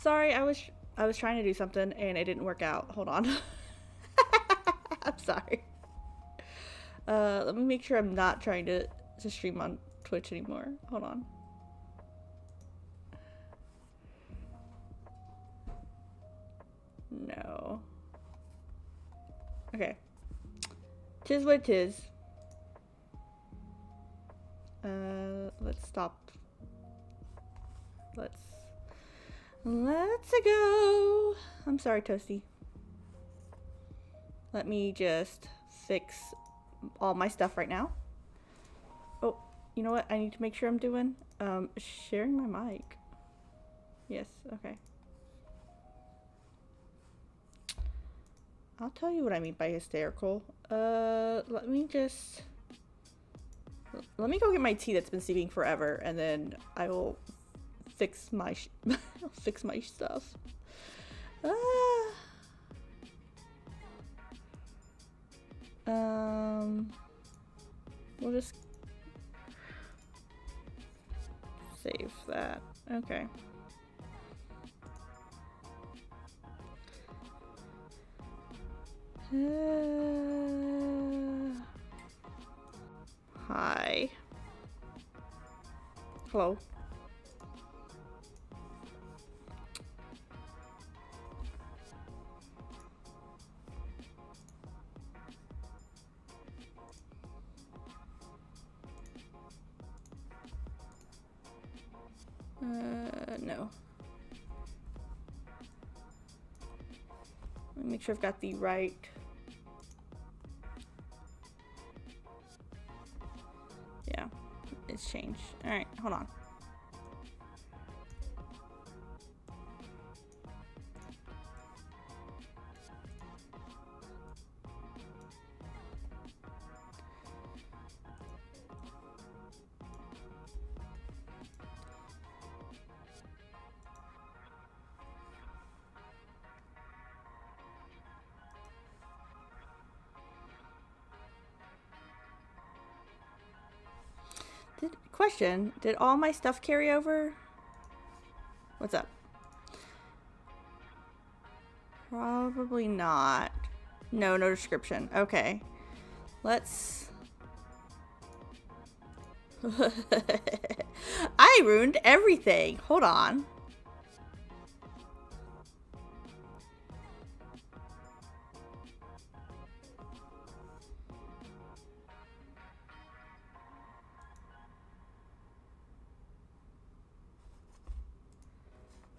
Sorry, I was trying to do something and it didn't work out. Hold on. I'm sorry. Let me make sure I'm not trying to stream on Twitch anymore. Hold on. No. Okay. Tis what it is. Let's stop. Let's go. I'm sorry, Toasty. Let me just fix all my stuff right now. Oh, you know what I need to make sure I'm doing? Sharing my mic. Yes, okay. I'll tell you what I mean by hysterical. Let me go get my tea that's been steaming forever, and then I will fix my fix my stuff. We'll just save that. Okay. Hi. Hello. No. Let me make sure I've got the right. Yeah, it's changed. All right, hold on. Question, did all my stuff carry over? What's up? Probably not. No description. Okay. Let's... I ruined everything. Hold on.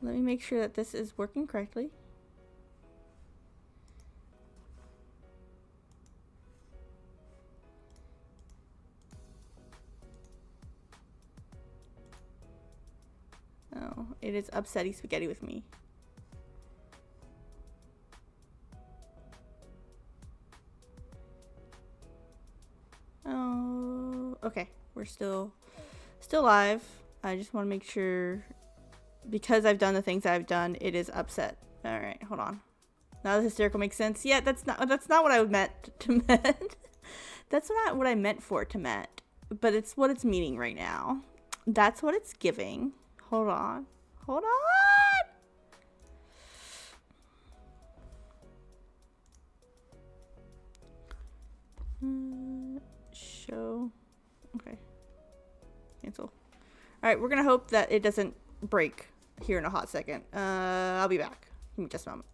Let me make sure that this is working correctly. Oh, it is upsetty spaghetti with me. Oh, okay. We're still live. I just want to make sure, because I've done the things I've done, it is upset. All right, hold on. Now the hysterical makes sense. Yeah, that's not what I meant to meant. That's not what I meant for it to meant, but it's what it's meaning right now. That's what it's giving. Hold on. Hold on. Show. Okay. Cancel. All right, we're gonna hope that it doesn't break here in a hot second. I'll be back. Give me just a moment.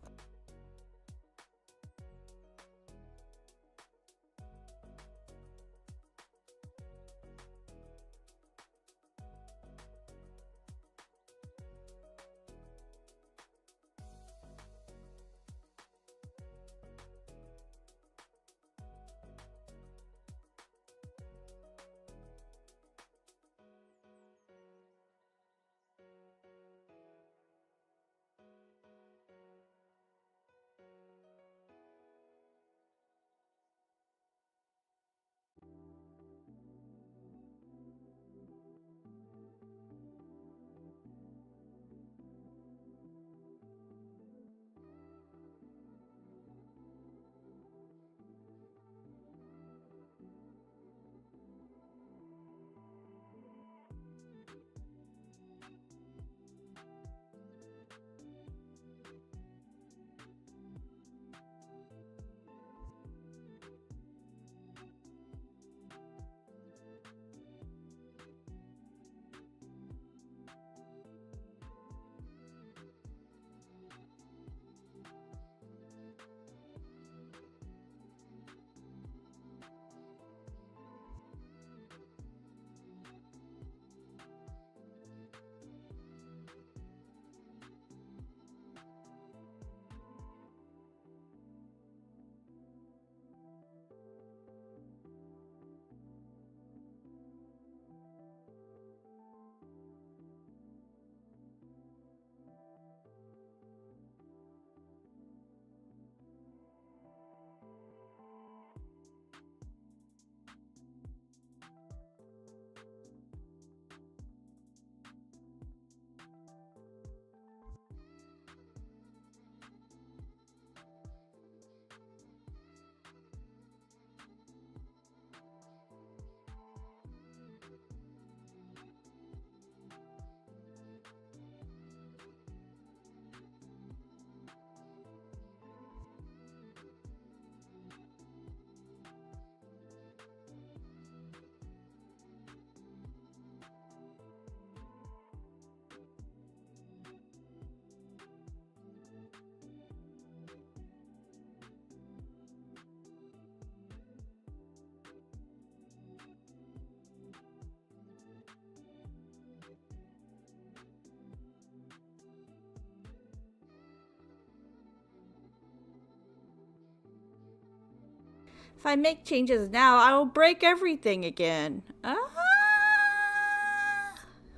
If I make changes now, I will break everything again.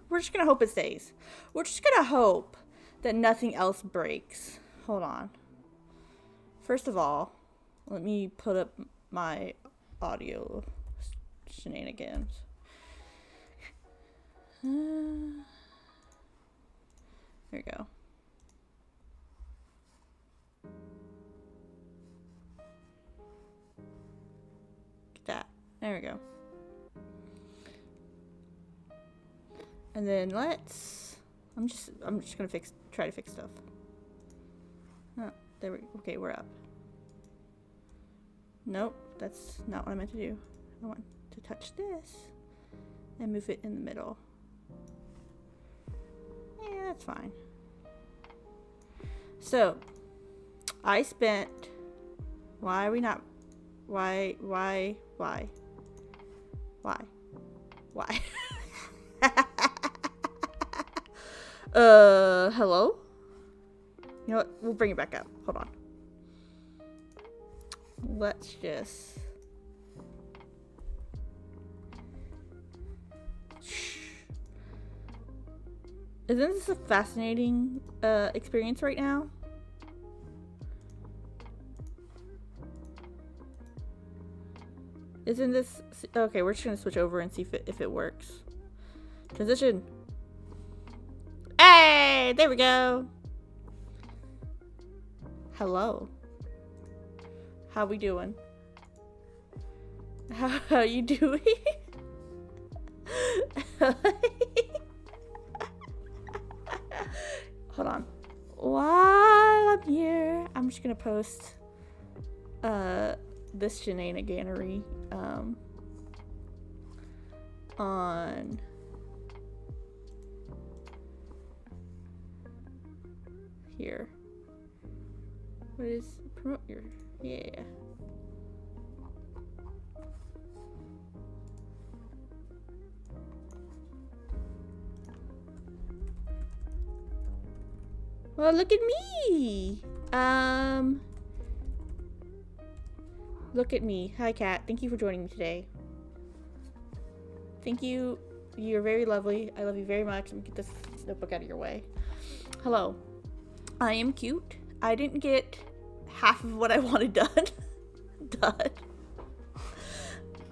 We're just gonna hope it stays. We're just gonna hope that nothing else breaks. Hold on. First of all, let me put up my audio shenanigans. There we go. Get that. There we go. And then let's. I'm just gonna try to fix stuff. Oh, there we go. Okay, we're up. Nope, that's not what I meant to do. I want to touch this and move it in the middle. Yeah, that's fine. So, I spent. Why are we not? Why? Hello? You know what? We'll bring it back up. Hold on. Let's just... Isn't this a fascinating experience right now? Isn't this... Okay, we're just gonna switch over and see if it works. Transition. Hey! There we go! Hello. How we doing? How you doing? Hold on. While I'm here, I'm just gonna post this shenaniganery on here. What is promote your yeah. Well, look at me. Look at me. Hi, Kat. Thank you for joining me today. Thank you. You're very lovely. I love you very much. Let me get this notebook out of your way. Hello. I am cute. I didn't get half of what I wanted done.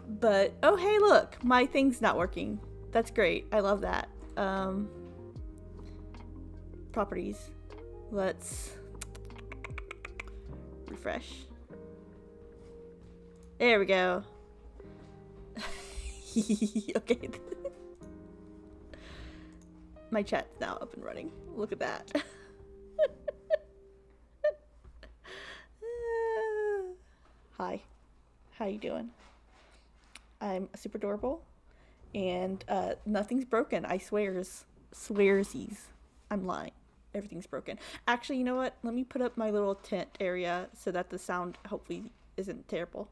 But, oh, hey, look. My thing's not working. That's great. I love that. Properties. Let's refresh. There we go. Okay. My chat's now up and running. Look at that. Hi. How you doing? I'm super adorable. And nothing's broken. I swearsies. I'm lying. Everything's broken. Actually, you know what? Let me put up my little tent area so that the sound hopefully isn't terrible.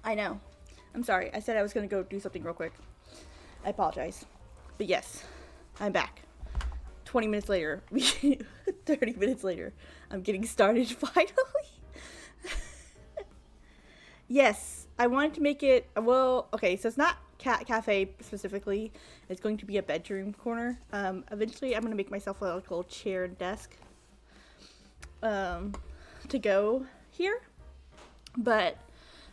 I know. I'm sorry. I said I was going to go do something real quick. I apologize. But yes, I'm back. 20 minutes later. 30 minutes later. I'm getting started finally. Yes, I wanted to make it, well, okay, so it's not cat cafe specifically. It's going to be a bedroom corner. Eventually I'm going to make myself a little chair and desk to go here. But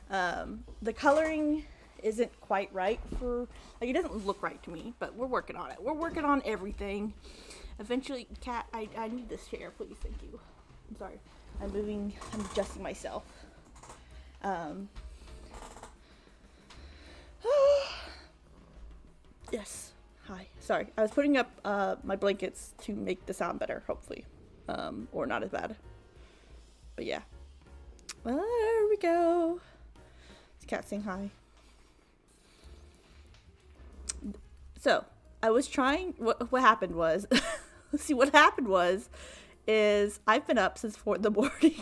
the coloring isn't quite right for, like, it doesn't look right to me, but we're working on it. We're working on everything. Eventually, cat, I need this chair, please, thank you. I'm sorry. I'm adjusting myself. Yes. Hi. Sorry. I was putting up my blankets to make the sound better, hopefully. Or not as bad. But yeah. Well, there we go. This cat saying hi. So, I was trying, what happened was, see, what happened was, is I've been up since 4 in the morning.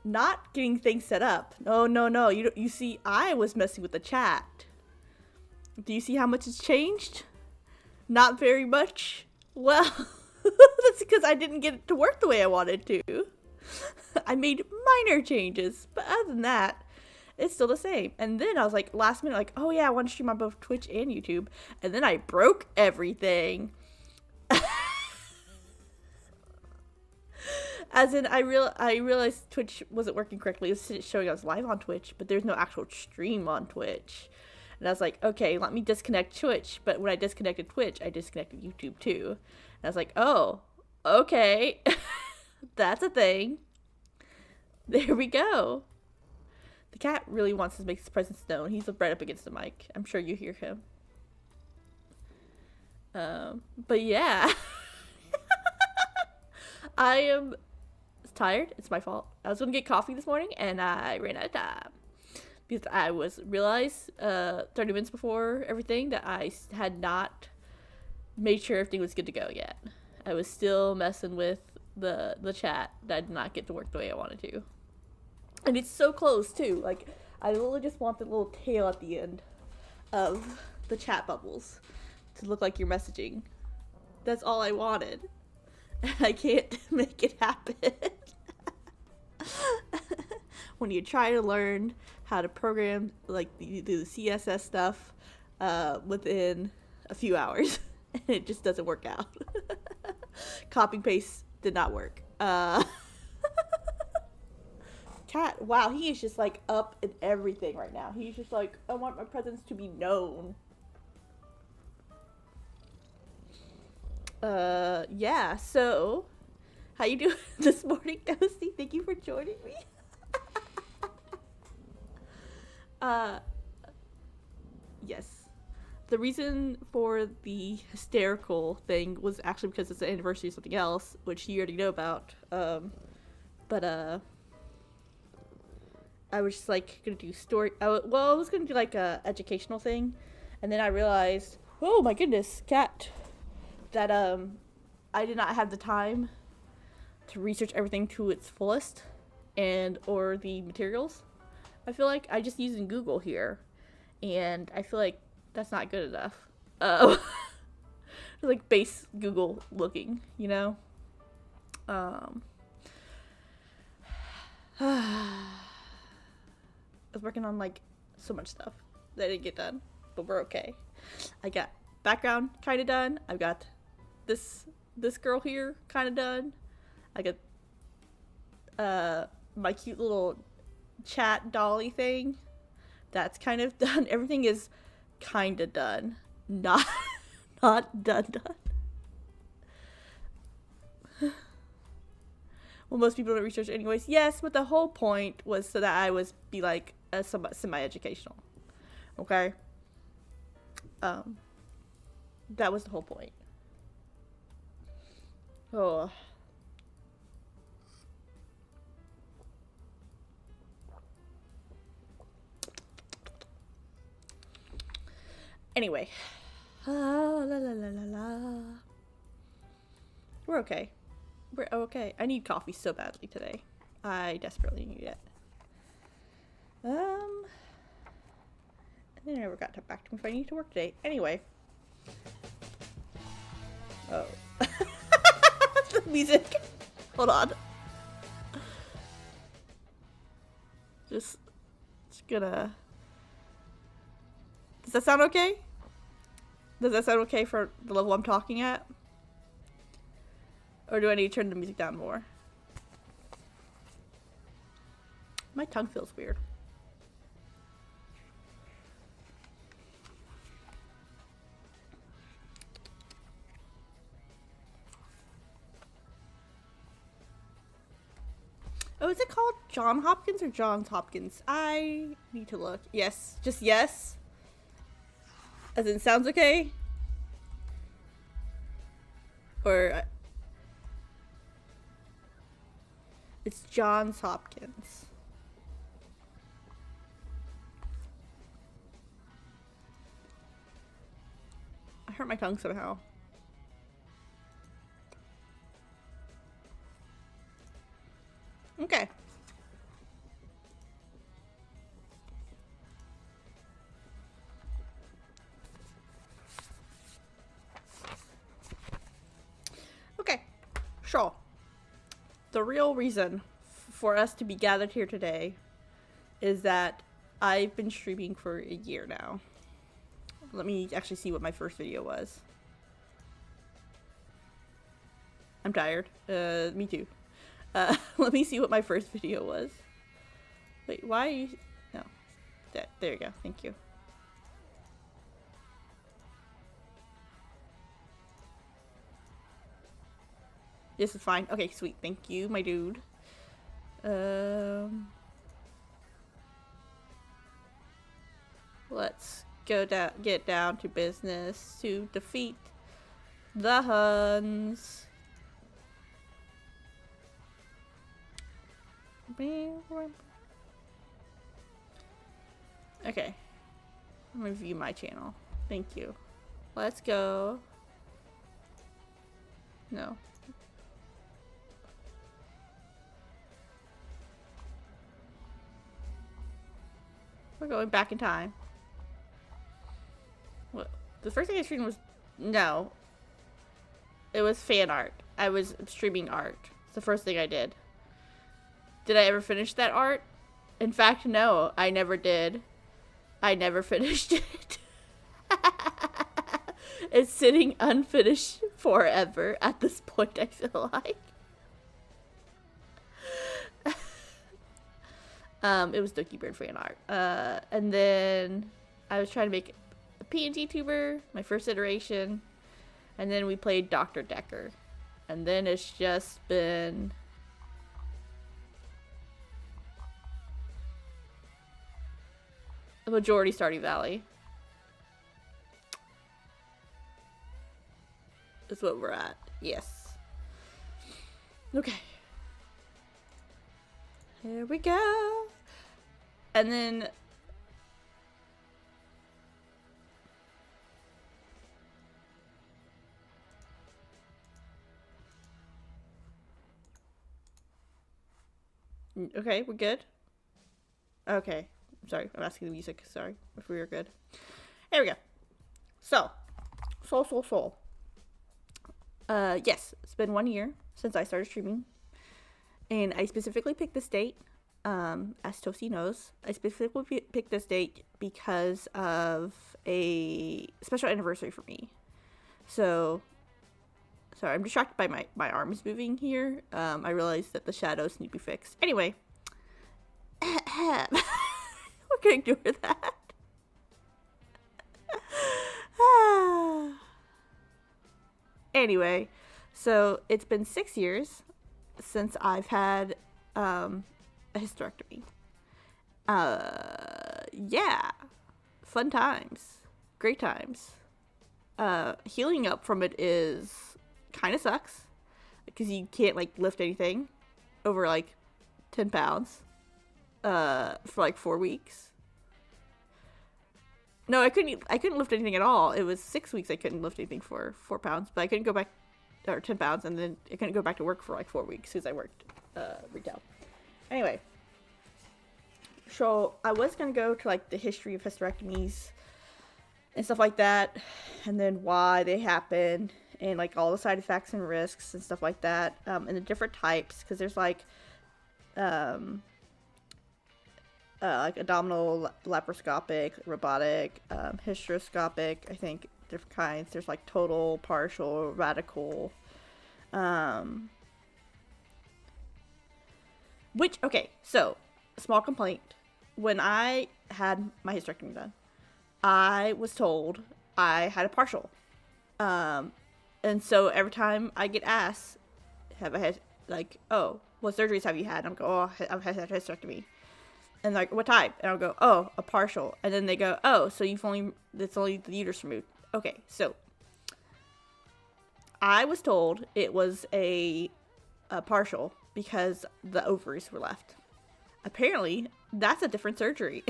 Not getting things set up. No. You see, I was messing with the chat. Do you see how much it's changed? Not very much. Well, that's because I didn't get it to work the way I wanted to. I made minor changes, but other than that, it's still the same. And then I was like, last minute, like, oh yeah, I want to stream on both Twitch and YouTube. And then I broke everything. As in, I realized Twitch wasn't working correctly. It was showing I was live on Twitch, but there's no actual stream on Twitch. And I was like, okay, let me disconnect Twitch. But when I disconnected Twitch, I disconnected YouTube too. And I was like, oh, okay. That's a thing. There we go. The cat really wants to make his presence known. He's right up against the mic. I'm sure you hear him. But yeah. I am tired. It's my fault. I was going to get coffee this morning and I ran out of time. Because I realized 30 minutes before everything that I had not made sure everything was good to go yet. I was still messing with the chat that I did not get to work the way I wanted to. And it's so close too. Like, I literally just want the little tail at the end of the chat bubbles to look like you're messaging. That's all I wanted. And I can't make it happen. When you try to learn how to program, like, the CSS stuff within a few hours, and it just doesn't work out. Copy paste did not work. Cat, wow, he is just like up in everything right now. He's just like, I want my presence to be known. Yeah, so how you doing this morning, Toasty? Thank you for joining me. Yes. The reason for the hysterical thing was actually because it's the anniversary of something else, which you already know about. But I was just like gonna do story. I was gonna do like a educational thing, and then I realized, oh my goodness, cat, that I did not have the time to research everything to its fullest, or the materials. I feel like I just using Google here, and I feel like that's not good enough. Like base Google looking, you know. I was working on like so much stuff that I didn't get done, but we're okay. I got background kind of done. I've got this girl here kind of done. I got my cute little chat dolly thing. That's kind of done. Everything is kind of done. Not done. Well, most people don't research anyways. Yes, but the whole point was so that I was be like a semi-educational. Okay? That was the whole point. Oh. Anyway. La la la la la. We're okay. We're okay. I need coffee so badly today. I desperately need it. They never got back to me if I need to work today. Anyway. Oh. The music. Hold on. Just gonna... Does that sound okay? Does that sound okay for the level I'm talking at? Or do I need to turn the music down more? My tongue feels weird. Oh, is it called John Hopkins or Johns Hopkins? I need to look. Yes. Just yes. As in, sounds okay? Or... It's Johns Hopkins. I hurt my tongue somehow. Okay. Okay. Sure. The real reason for us to be gathered here today is that I've been streaming for a year now. Let me actually see what my first video was. I'm tired. Me too. Let me see what my first video was. Wait, why are you... No. There you go. Thank you. This is fine. Okay, sweet. Thank you, my dude. Let's get down to business to defeat the Huns. Okay. I'm gonna view my channel. Thank you. Let's go. No. We're going back in time. What? The first thing I streamed was... No. It was fan art. I was streaming art. It's the first thing I did. Did I ever finish that art? In fact, no. I never did. I never finished it. It's sitting unfinished forever at this point, I feel like. It was Dookie Bird fan art. And then I was trying to make a PNG tuber, my first iteration. And then we played Dr. Decker. And then it's just been... the majority Stardew Valley. That's what we're at. Yes. Okay. Here we go. And then... Okay, we're good. Okay. Sorry, I'm asking the music. Sorry, if we were good. There we go. So. Yes, it's been 1 year since I started streaming. And I specifically picked this date, as Toasty knows. I specifically picked this date because of a special anniversary for me. So, sorry, I'm distracted by my arms moving here. I realized that the shadows need to be fixed. Anyway. We're gonna ignore that. Anyway, so it's been 6 years since I've had a hysterectomy. Yeah, fun times, great times. Healing up from it is kind of sucks because you can't like lift anything over like 10 pounds for like 4 weeks. No, I couldn't lift anything at all. It was 6 weeks I couldn't lift anything for 4 pounds, but I couldn't go back, or 10 pounds, and then I couldn't go back to work for like 4 weeks because I worked retail. Anyway, So I was gonna go to like the history of hysterectomies and stuff like that, and then why they happen, and like all the side effects and risks and stuff like that, and the different types, because there's like abdominal, laparoscopic, robotic, hysteroscopic, I think different kinds. There's like total, partial, radical, which, okay, so small complaint. When I had my hysterectomy done, I was told I had a partial. And so every time I get asked, have I had, like, oh, what surgeries have you had? I'm go, oh, I've had a hysterectomy. And like, what type? And I'll go, oh, a partial. And then they go, oh, so it's only the uterus removed. Okay, so I was told it was a partial because the ovaries were left. Apparently, that's a different surgery.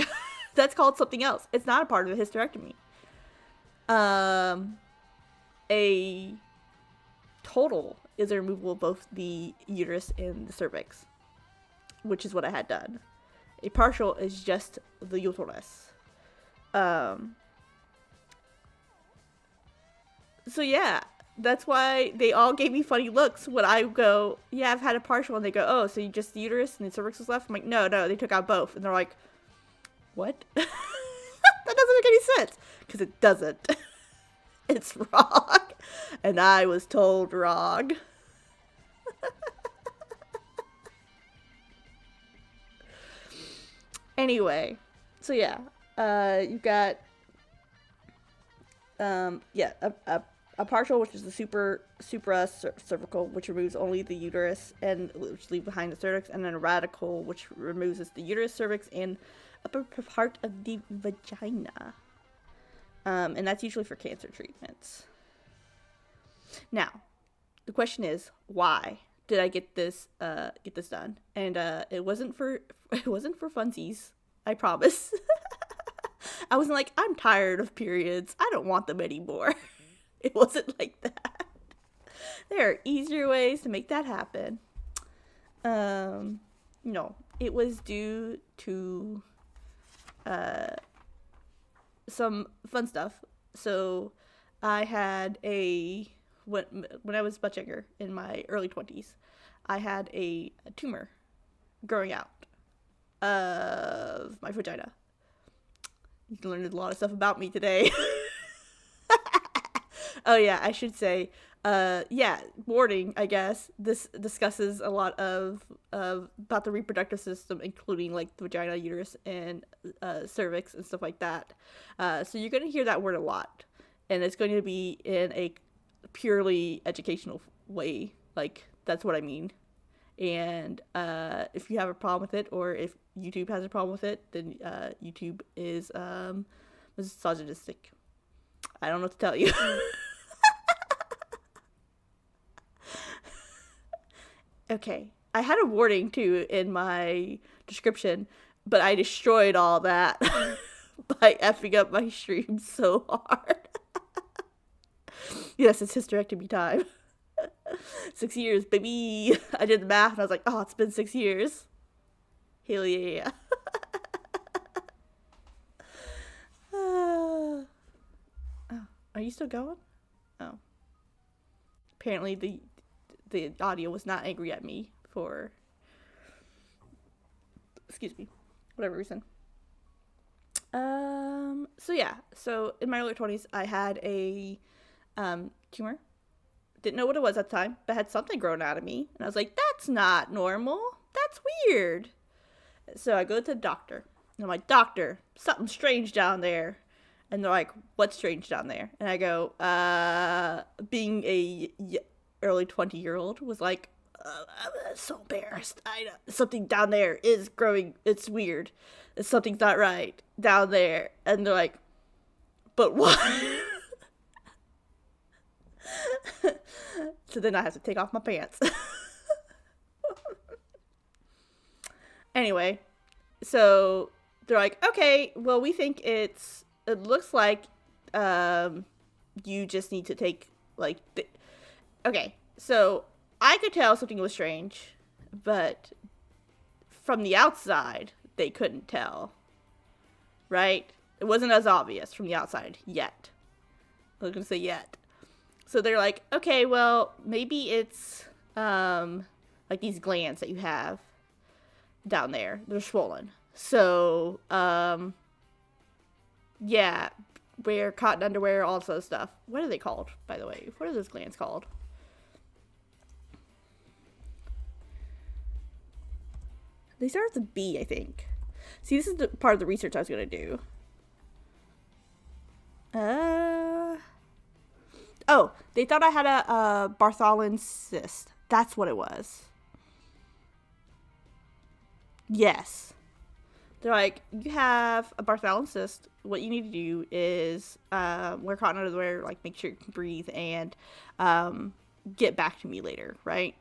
That's called something else. It's not a part of the hysterectomy. A total is a removal of both the uterus and the cervix, which is what I had done. A partial is just the uterus. So yeah, that's why they all gave me funny looks when I go, yeah, I've had a partial, and they go, oh, so you just the uterus and the cervix was left? I'm like, no, they took out both. And they're like, what? That doesn't make any sense. Because it doesn't. It's wrong. And I was told wrong. Anyway, so yeah, you got, a partial, which is the cervical, which removes only the uterus and which leaves behind the cervix, and then a radical, which removes the uterus, cervix, and upper part of the vagina. And that's usually for cancer treatments. Now, the question is, why did I get this done? And it wasn't for funsies, I promise. I wasn't like, I'm tired of periods, I don't want them anymore. It wasn't like that. There are easier ways to make that happen. No, it was due to some fun stuff. So I had when I was much younger, in my early 20s, I had a tumor growing out of my vagina. You can learn a lot of stuff about me today. Oh yeah, I should say, boarding, I guess, this discusses a lot of about the reproductive system, including like the vagina, uterus, and cervix and stuff like that. So you're going to hear that word a lot, and it's going to be in a purely educational way. Like, that's what I mean. And if you have a problem with it, or if YouTube has a problem with it, then YouTube is misogynistic. I don't know what to tell you. Okay, I had a warning too in my description, but I destroyed all that by effing up my stream so hard. Yes, it's hysterectomy time. 6 years, baby. I did the math and I was like, oh, it's been 6 years. Hell yeah. Oh, are you still going? Oh. Apparently the audio was not angry at me for, excuse me, whatever reason. So yeah, so in my early 20s, I had a tumor. Didn't know what it was at the time, but had something grown out of me. And I was like, that's not normal. That's weird. So I go to the doctor. And I'm like, doctor, something's strange down there. And they're like, what's strange down there? And I go, being a early 20-year-old, was like, I'm so embarrassed. I know something down there is growing. It's weird. Something's not right down there. And they're like, but what? So then I have to take off my pants. Anyway, so they're like, okay, well, we think it looks like you just need to take, like, okay, so I could tell something was strange, but from the outside, they couldn't tell. Right? It wasn't as obvious from the outside yet. I was gonna say yet. So they're like, okay, well, maybe it's like these glands that you have down there. They're swollen. So yeah, wear cotton underwear, all this other stuff. What are they called, by the way? What are those glands called? They start with a B, I think. See, this is the part of the research I was gonna do. Oh, they thought I had a Bartholin's cyst. That's what it was. Yes. They're like, you have a Bartholin's cyst. What you need to do is wear cotton underwear, like make sure you can breathe, and get back to me later, right?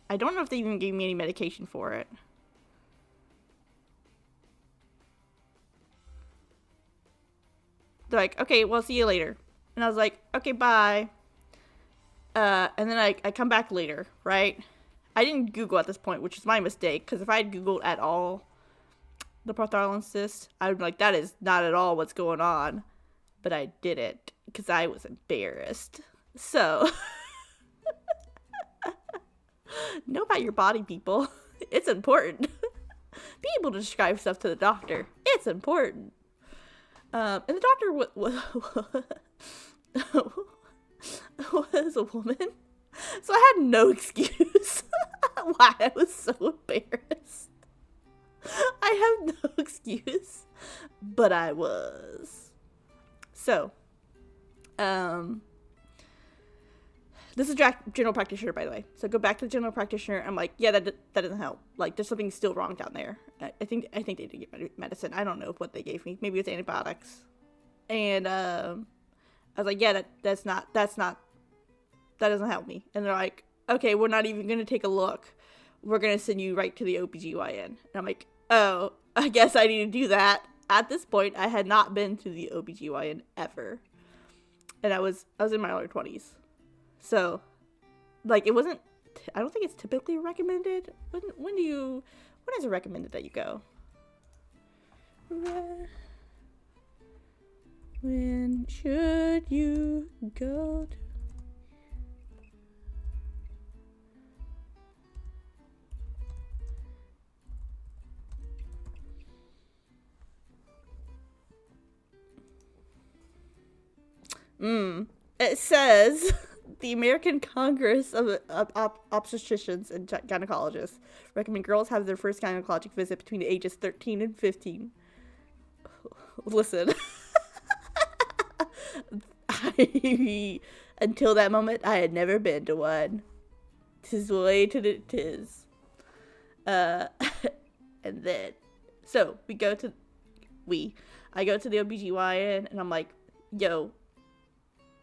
I don't know if they even gave me any medication for it. They're like, okay, well, see you later. And I was like, okay, bye. And then I come back later, right? I didn't Google at this point, which is my mistake, because if I had Googled at all the Bartholin's cyst, I would be like, that is not at all what's going on. But I didn't, because I was embarrassed. So, know about your body, people. It's important. Be able to describe stuff to the doctor. It's important. And the doctor was a woman. So I had no excuse why I was so embarrassed. I have no excuse, but I was. So, this is general practitioner, by the way. So go back to the general practitioner. I'm like, yeah, that doesn't help. Like, there's something still wrong down there. I think they did give medicine. I don't know what they gave me. Maybe it's antibiotics. And I was like, yeah, that doesn't help me. And they're like, okay, we're not even gonna take a look. We're gonna send you right to the OBGYN. And I'm like, oh, I guess I need to do that. At this point, I had not been to the OBGYN ever. And I was in my early 20s. So, like, it wasn't, I don't think it's typically recommended. When is it recommended that you go? When should you go to... It says... The American Congress of Obstetricians and Gynecologists recommend girls have their first gynecologic visit between the ages 13 and 15. Listen. Until that moment, I had never been to one. 'Tis the way to the 'tis. And then, so I go to the OBGYN, and I'm like, yo,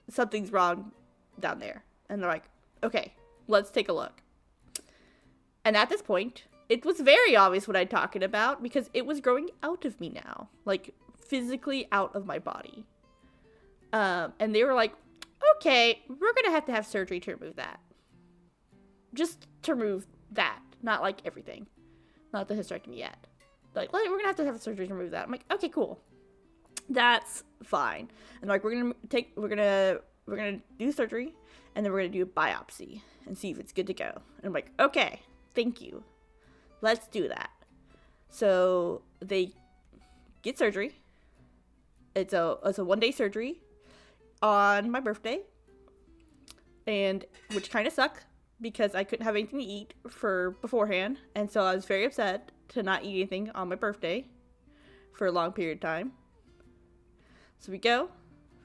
something's wrong down there. And they're like, okay, let's take a look. And at this point, it was very obvious what I'm talking about, because it was growing out of me now, like physically out of my body. And they were like, okay, we're gonna have to have surgery to remove that. Just to remove that, not like everything, not the hysterectomy yet. Like, we're gonna have to have surgery to remove that. I'm like, okay, cool, that's fine. And like, we're gonna do surgery, and then we're gonna do a biopsy and see if it's good to go. And I'm like, okay, thank you, let's do that. So they get surgery. It's a 1-day surgery on my birthday, and which kind of sucked because I couldn't have anything to eat for beforehand, and so I was very upset to not eat anything on my birthday for a long period of time. So we get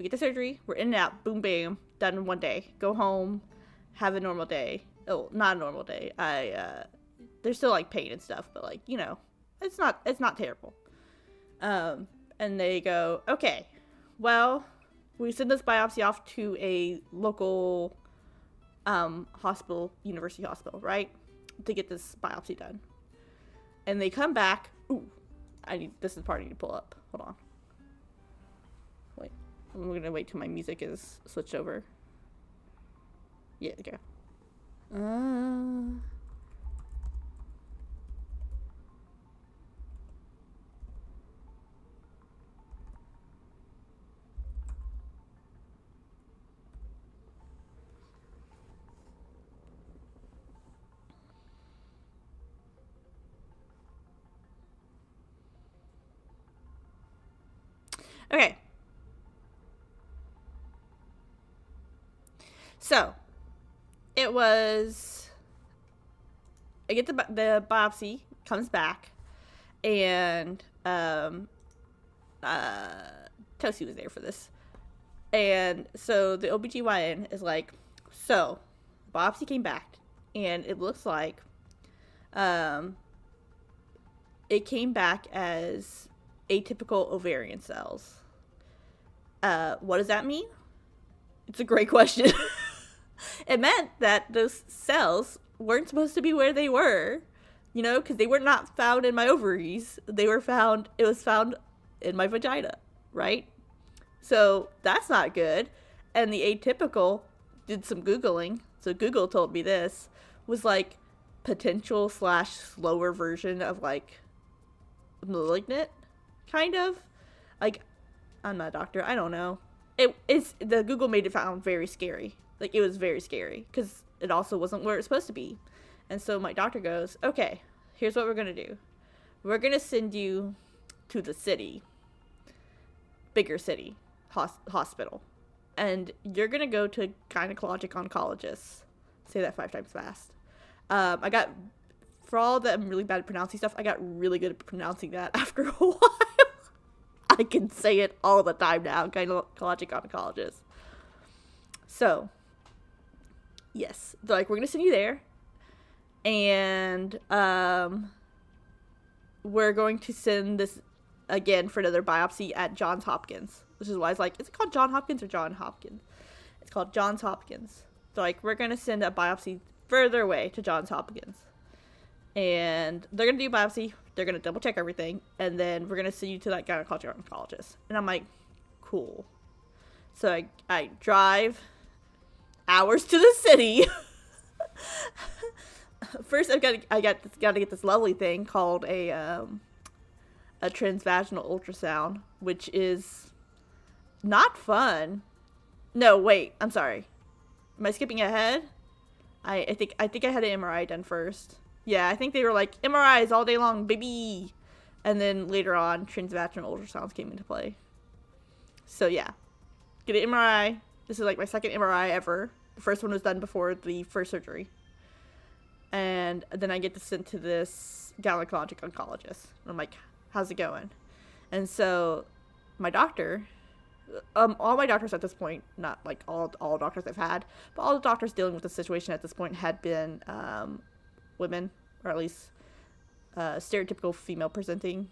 the surgery, we're in and out, boom, bam, done in 1 day. Go home, have a normal day. Oh, not a normal day. There's still like pain and stuff, but like, you know, it's not terrible. And they go, okay, well, we send this biopsy off to a local hospital, university hospital, right, to get this biopsy done. And they come back. Ooh, this is the part I need to pull up. Hold on. Wait, I'm gonna wait till my music is switched over. Yeah, okay. Okay. So, it was, I get the biopsy, comes back, and, Toasty was there for this. And so the OBGYN is like, so, biopsy came back, and it looks like, it came back as atypical ovarian cells. What does that mean? It's a great question. It meant that those cells weren't supposed to be where they were, you know, because they were not found in my ovaries. It was found in my vagina, right? So that's not good. And the atypical, did some Googling. So Google told me this was like potential / slower version of like malignant, kind of. Like, I'm not a doctor. I don't know. The Google made it sound very scary. Like, it was very scary because it also wasn't where it's supposed to be. And so my doctor goes, okay, here's what we're going to do. We're going to send you to the city, bigger city, hospital. And you're going to go to a gynecologic oncologist. Say that 5 times fast. For all that I'm really bad at pronouncing stuff, I got really good at pronouncing that after a while. I can say it all the time now, gynecologic oncologist. So, yes, they're like, we're going to send you there, and we're going to send this again for another biopsy at Johns Hopkins, which is why it's like, is it called John Hopkins or John Hopkins? It's called Johns Hopkins. So, like, we're going to send a biopsy further away to Johns Hopkins, and they're going to do a biopsy, they're going to double check everything, and then we're going to send you to that gynecologic oncologist. And I'm like, cool. So I drive hours to the city. First, I got to get this lovely thing called a transvaginal ultrasound, which is not fun. No, wait, I'm sorry. Am I skipping ahead? I think I had an MRI done first. Yeah, I think they were like, MRIs all day long, baby. And then later on, transvaginal ultrasounds came into play. So yeah, get an MRI. This is like my second MRI ever. The first one was done before the first surgery. And then I get to send to this gynecologic oncologist. And I'm like, how's it going? And so my doctor, all my doctors at this point, not like all doctors I've had, but all the doctors dealing with the situation at this point had been women, or at least stereotypical female presenting,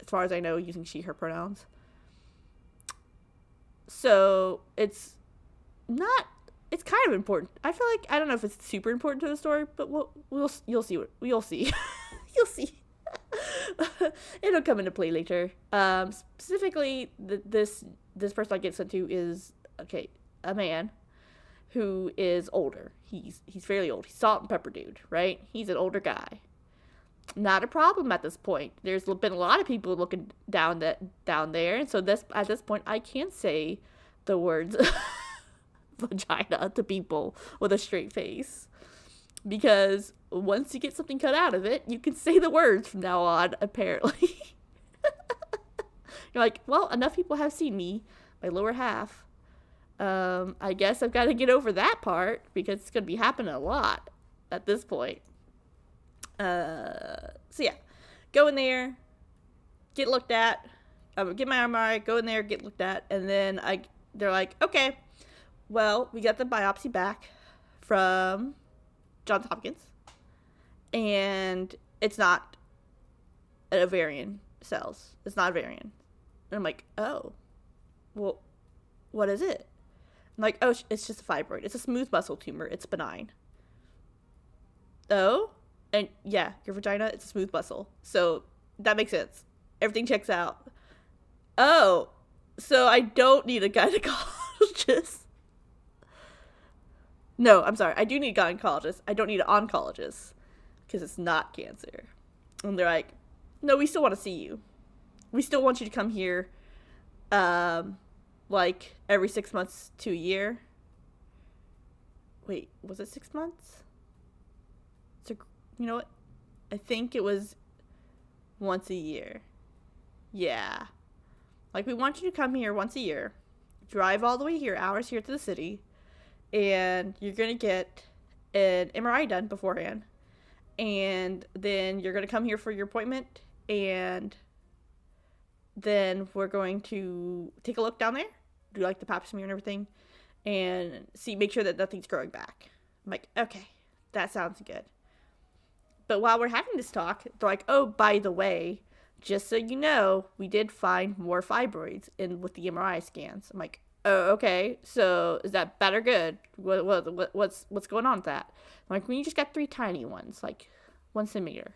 as far as I know, using she, her pronouns. So it's kind of important. I feel like, I don't know if it's super important to the story, but you'll see. You'll see. It'll come into play later. Specifically, this person I get sent to is, okay, a man who is older. He's fairly old. He's salt and pepper dude, right? He's an older guy. Not a problem at this point. There's been a lot of people looking down there, and so at this point I can't say the words vagina to people with a straight face, because once you get something cut out of it, you can say the words from now on, apparently. You're like, well, enough people have seen me, my lower half. I guess I've got to get over that part, because it's going to be happening a lot at this point. So yeah, go in there, get looked at, get my MRI, go in there, get looked at, and then they're like, okay, well, we got the biopsy back from Johns Hopkins, and it's not an ovarian cells. It's not ovarian. And I'm like, oh, well, what is it? I'm like, oh, it's just a fibroid. It's a smooth muscle tumor. It's benign. Oh? And yeah, your vagina, it's a smooth muscle. So that makes sense. Everything checks out. Oh, so I don't need a gynecologist. No, I'm sorry. I do need a gynecologist. I don't need an oncologist, because it's not cancer. And they're like, no, we still want to see you. We still want you to come here, like every 6 months to a year. Wait, was it 6 months? So, you know what? I think it was once a year. Yeah. Like, we want you to come here once a year, drive all the way here, hours here to the city, and you're going to get an MRI done beforehand. And then you're going to come here for your appointment, and then we're going to take a look down there, do like the pap smear and everything, and make sure that nothing's growing back. I'm like, okay, that sounds good. But while we're having this talk, they're like, oh, by the way, just so you know, we did find more fibroids with the MRI scans. I'm like, oh, okay, so is that bad or good? What's going on with that? I'm like, well, you just got 3 tiny ones, like 1 centimeter.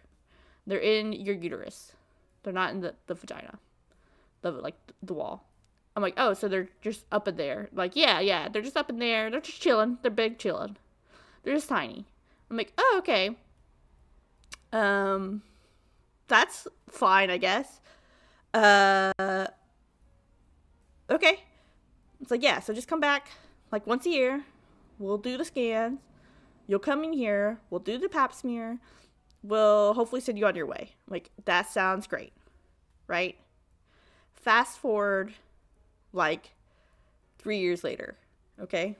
They're in your uterus. They're not in the vagina, the wall. I'm like, oh, so they're just up in there. Like, yeah, they're just up in there. They're just chilling. They're big chilling. They're just tiny. I'm like, oh, okay. That's fine, I guess. Okay. It's like, yeah, so just come back, like, once a year. We'll do the scans. You'll come in here. We'll do the pap smear. We'll hopefully send you on your way. Like, that sounds great. Right? Fast forward, like, 3 years later. Okay?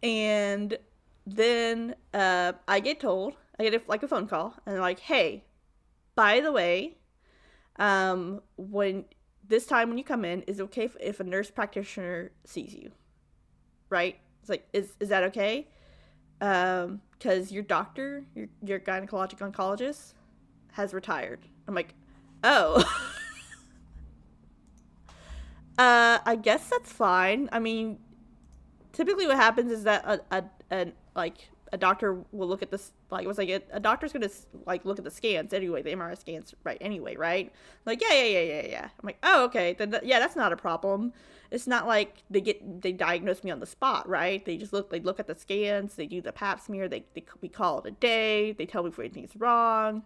And then I get a phone call, and they're like, hey, by the way, when you come in, is it okay if a nurse practitioner sees you? Right? It's like, is that okay? Because your doctor, your gynecologic oncologist, has retired. I'm like, oh. I guess that's fine. I mean, typically what happens is that a doctor will look at this, like, it was like a doctor's gonna like look at the scans anyway, the MRI scans, right? Anyway, right? Like, yeah. I'm like, oh, okay, then yeah, that's not a problem. It's not like they diagnose me on the spot, right? They look at the scans, they do the pap smear, we call it a day, they tell me if anything's wrong.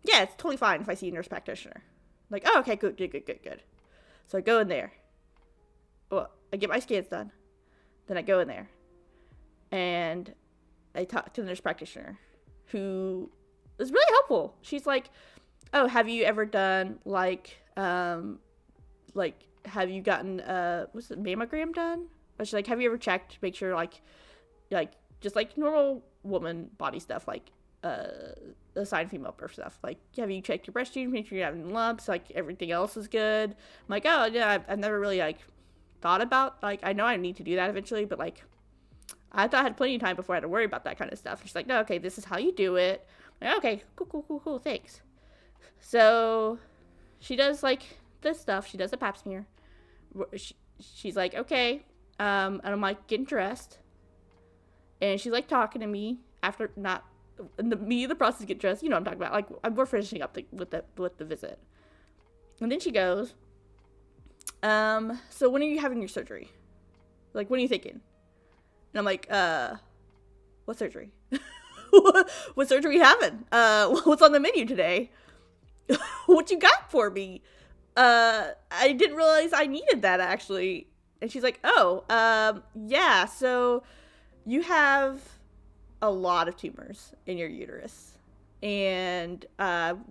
Yeah, it's totally fine if I see a nurse practitioner. Like, oh, okay, good. So I go in there. Well, I get my scans done. Then I go in there. And I talk to the nurse practitioner, who is really helpful. She's like, oh, have you ever done, have you gotten, what's it, mammogram done? Or she's like, have you ever checked to make sure, like, just like normal woman body stuff, like, assigned female birth stuff. Like, have you checked your breast tube, make sure you're having lumps, like, everything else is good? I'm like, oh, yeah, I've never really, like, thought about, like, I know I need to do that eventually, but, like, I thought I had plenty of time before I had to worry about that kind of stuff. She's like, no, okay, this is how you do it. I'm like, okay, cool, thanks. So, she does, like, this stuff. She does a pap smear. She's like, okay, and I'm, like, getting dressed. And she's, like, talking to me after, not, the process to get dressed. You know what I'm talking about. Like, we're finishing up with the visit. And then she goes, so when are you having your surgery? Like, what are you thinking? And I'm like, what surgery? What surgery you having? What's on the menu today? What you got for me? I didn't realize I needed that, actually. And she's like, oh, yeah, so you have a lot of tumors in your uterus. And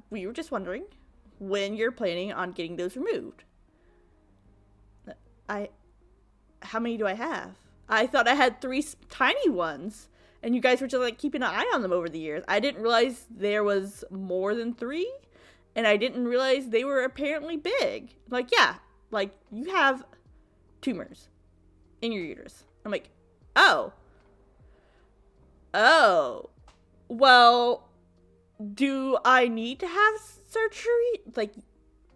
we were just wondering when you're planning on getting those removed. How many do I have? I thought I had 3 tiny ones, and you guys were just, like, keeping an eye on them over the years. I didn't realize there was more than 3, and I didn't realize they were apparently big. Like, yeah, like, you have tumors in your uterus. I'm like, oh, well, do I need to have surgery? Like,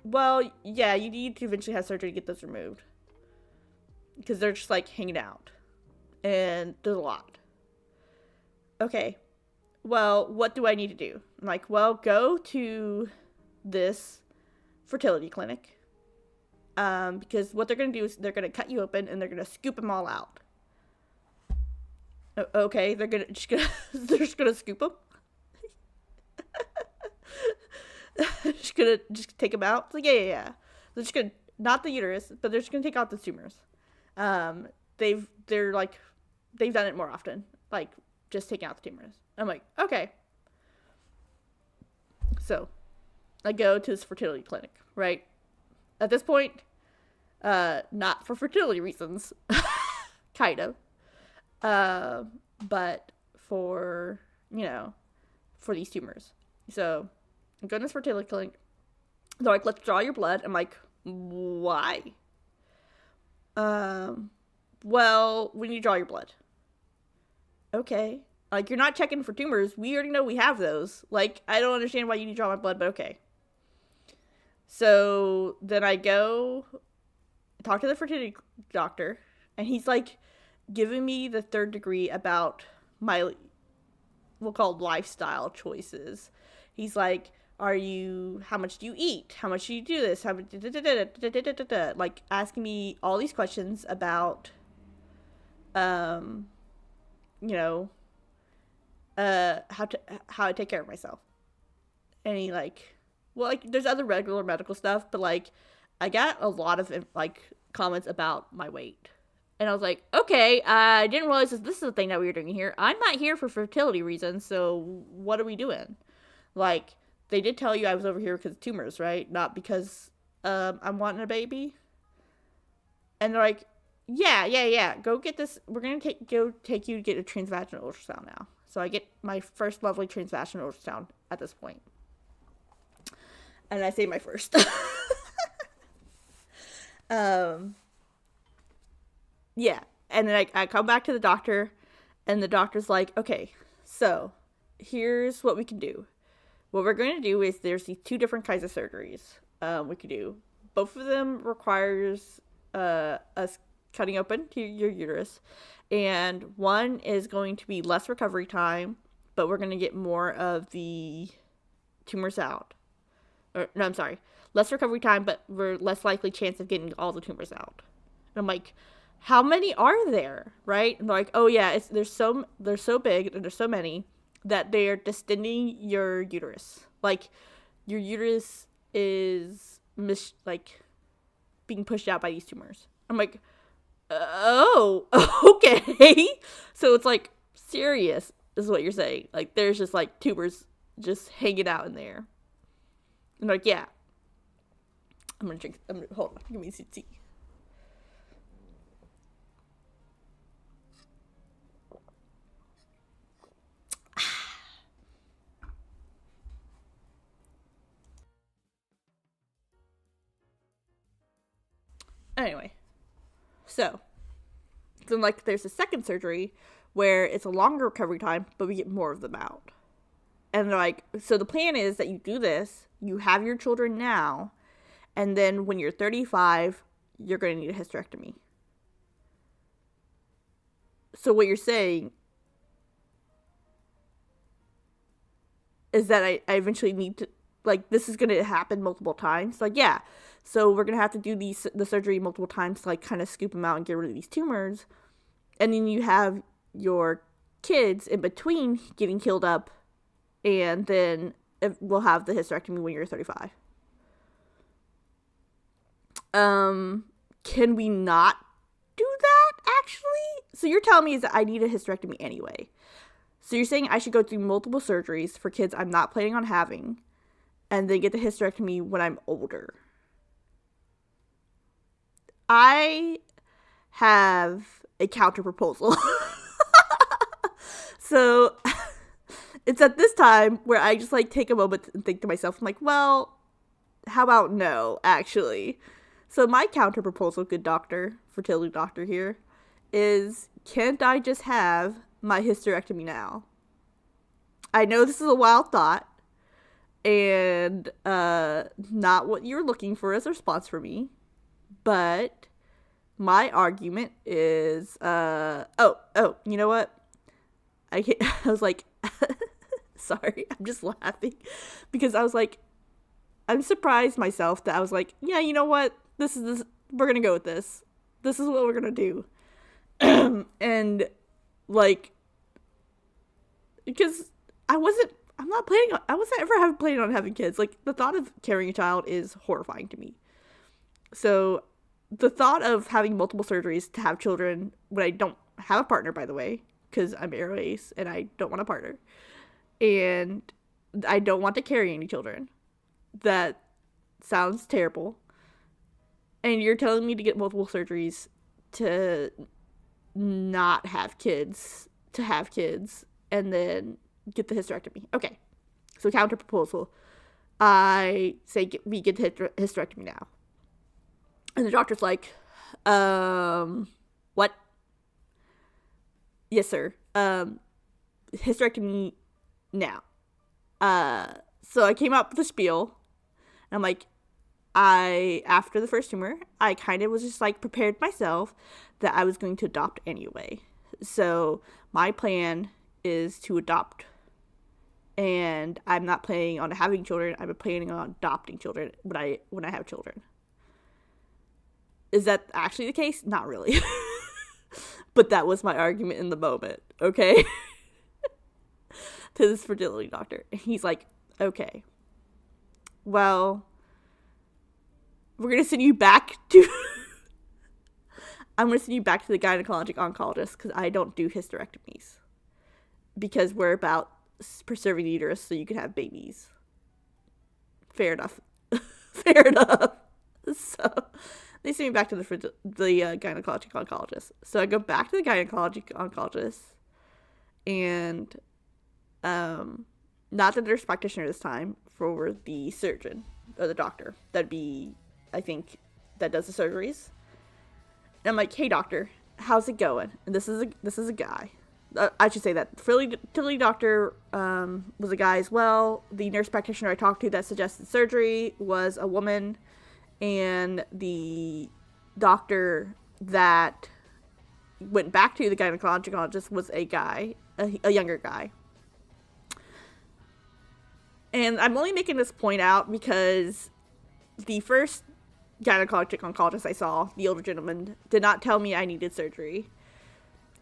well, yeah, you need to eventually have surgery to get those removed, because they're just, like, hanging out. And there's a lot. Okay, well, what do I need to do? I'm like, well, go to this fertility clinic. Because what they're going to do is they're going to cut you open and they're going to scoop them all out. Okay, they're just gonna scoop them? just take them out? It's like, yeah. They're just gonna, not the uterus, but they're just gonna take out the tumors. They've done it more often, like, just taking out the tumors. I'm like, okay. So, I go to this fertility clinic, right? At this point, not for fertility reasons, kind of, but for, for these tumors. So I'm going to this fertility clinic. They're like, let's draw your blood. I'm like, why? Well, we need to draw your blood. Okay. Like, you're not checking for tumors. We already know we have those. Like, I don't understand why you need to draw my blood, but okay. So then I go talk to the fertility doctor, and he's like giving me the third degree about my, we'll call lifestyle choices. He's like, how much do you eat? How much do you do this? How much, like asking me all these questions about, how I take care of myself. And he there's other regular medical stuff, but like, I got a lot of like comments about my weight. And I was like, okay, I didn't realize this is the thing that we were doing here. I'm not here for fertility reasons, so what are we doing? Like, they did tell you I was over here because of tumors, right? Not because I'm wanting a baby. And they're like, yeah. Go get this. We're going to take you to get a transvaginal ultrasound now. So I get my first lovely transvaginal ultrasound at this point. And I say my first. Yeah. And then I come back to the doctor, and the doctor's like, okay, so here's what we can do. What we're going to do is there's these two different kinds of surgeries we could do. Both of them requires us cutting open your uterus. And one is going to be less recovery time, but we're going to get more of the tumors out. Less recovery time, but we're less likely chance of getting all the tumors out. And I'm like, how many are there, right? And they're like, oh yeah, they're so big and there's so many that they are distending your uterus. Like, your uterus is being pushed out by these tumors. I'm like, oh, okay. So it's like serious is what you're saying. Like, there's just like tumors just hanging out in there. And they're like, yeah. Hold on, give me some tea. Anyway, so like there's a second surgery where it's a longer recovery time, but we get more of them out. And they're like, so the plan is that you do this, you have your children now, and then when you're 35, you're going to need a hysterectomy. So what you're saying is that I eventually need to, like, this is going to happen multiple times. Like, yeah. So we're going to have to do the surgery multiple times to, like, kind of scoop them out and get rid of these tumors. And then you have your kids in between getting healed up, and then we'll have the hysterectomy when you're 35. Can we not do that, actually? So you're telling me is that I need a hysterectomy anyway. So you're saying I should go through multiple surgeries for kids I'm not planning on having, and then get the hysterectomy when I'm older. I have a counter proposal. So it's at this time where I just like take a moment and think to myself, I'm like, well, how about no, actually? So my counter proposal, good doctor, fertility doctor here, is can't I just have my hysterectomy now? I know this is a wild thought, and not what you're looking for as a response from me, but my argument is, you know what? I was like, sorry, I'm just laughing, because I was like, I'm surprised myself that I was like, yeah, you know what? We're gonna go with this. This is what we're gonna do. And like, because I wasn't ever planning on having kids. Like, the thought of carrying a child is horrifying to me. So the thought of having multiple surgeries to have children when I don't have a partner, by the way, because I'm aro ace and I don't want a partner, and I don't want to carry any children, that sounds terrible. And you're telling me to get multiple surgeries to not have kids, to have kids, and then get the hysterectomy. Okay. So counter proposal. I say we get the hysterectomy now. And the doctor's like, what? Yes, sir. Hysterectomy now. So I came up with a spiel. And I'm like, after the first tumor, I kind of was just like prepared myself that I was going to adopt anyway. So my plan is to adopt. And I'm not planning on having children. I'm planning on adopting children when I have children. Is that actually the case? Not really. But that was my argument in the moment, okay? To this fertility doctor. And he's like, okay. Well, we're going to send you back to... I'm going to send you back to the gynecologic oncologist because I don't do hysterectomies. Because we're about preserving the uterus so you can have babies. Fair enough. Fair enough. So they send me back to the gynecologic oncologist. So I go back to the gynecologic oncologist, and not the nurse practitioner this time, for the surgeon or the doctor. That'd be, I think, that does the surgeries. And I'm like, hey doctor, how's it going? And this is a guy. I should say that the fertility doctor was a guy as well. The nurse practitioner I talked to that suggested surgery was a woman, and the doctor that went back to the gynecologist was a guy, a younger guy. And I'm only making this point out because the first gynecologic oncologist I saw, the older gentleman, did not tell me I needed surgery.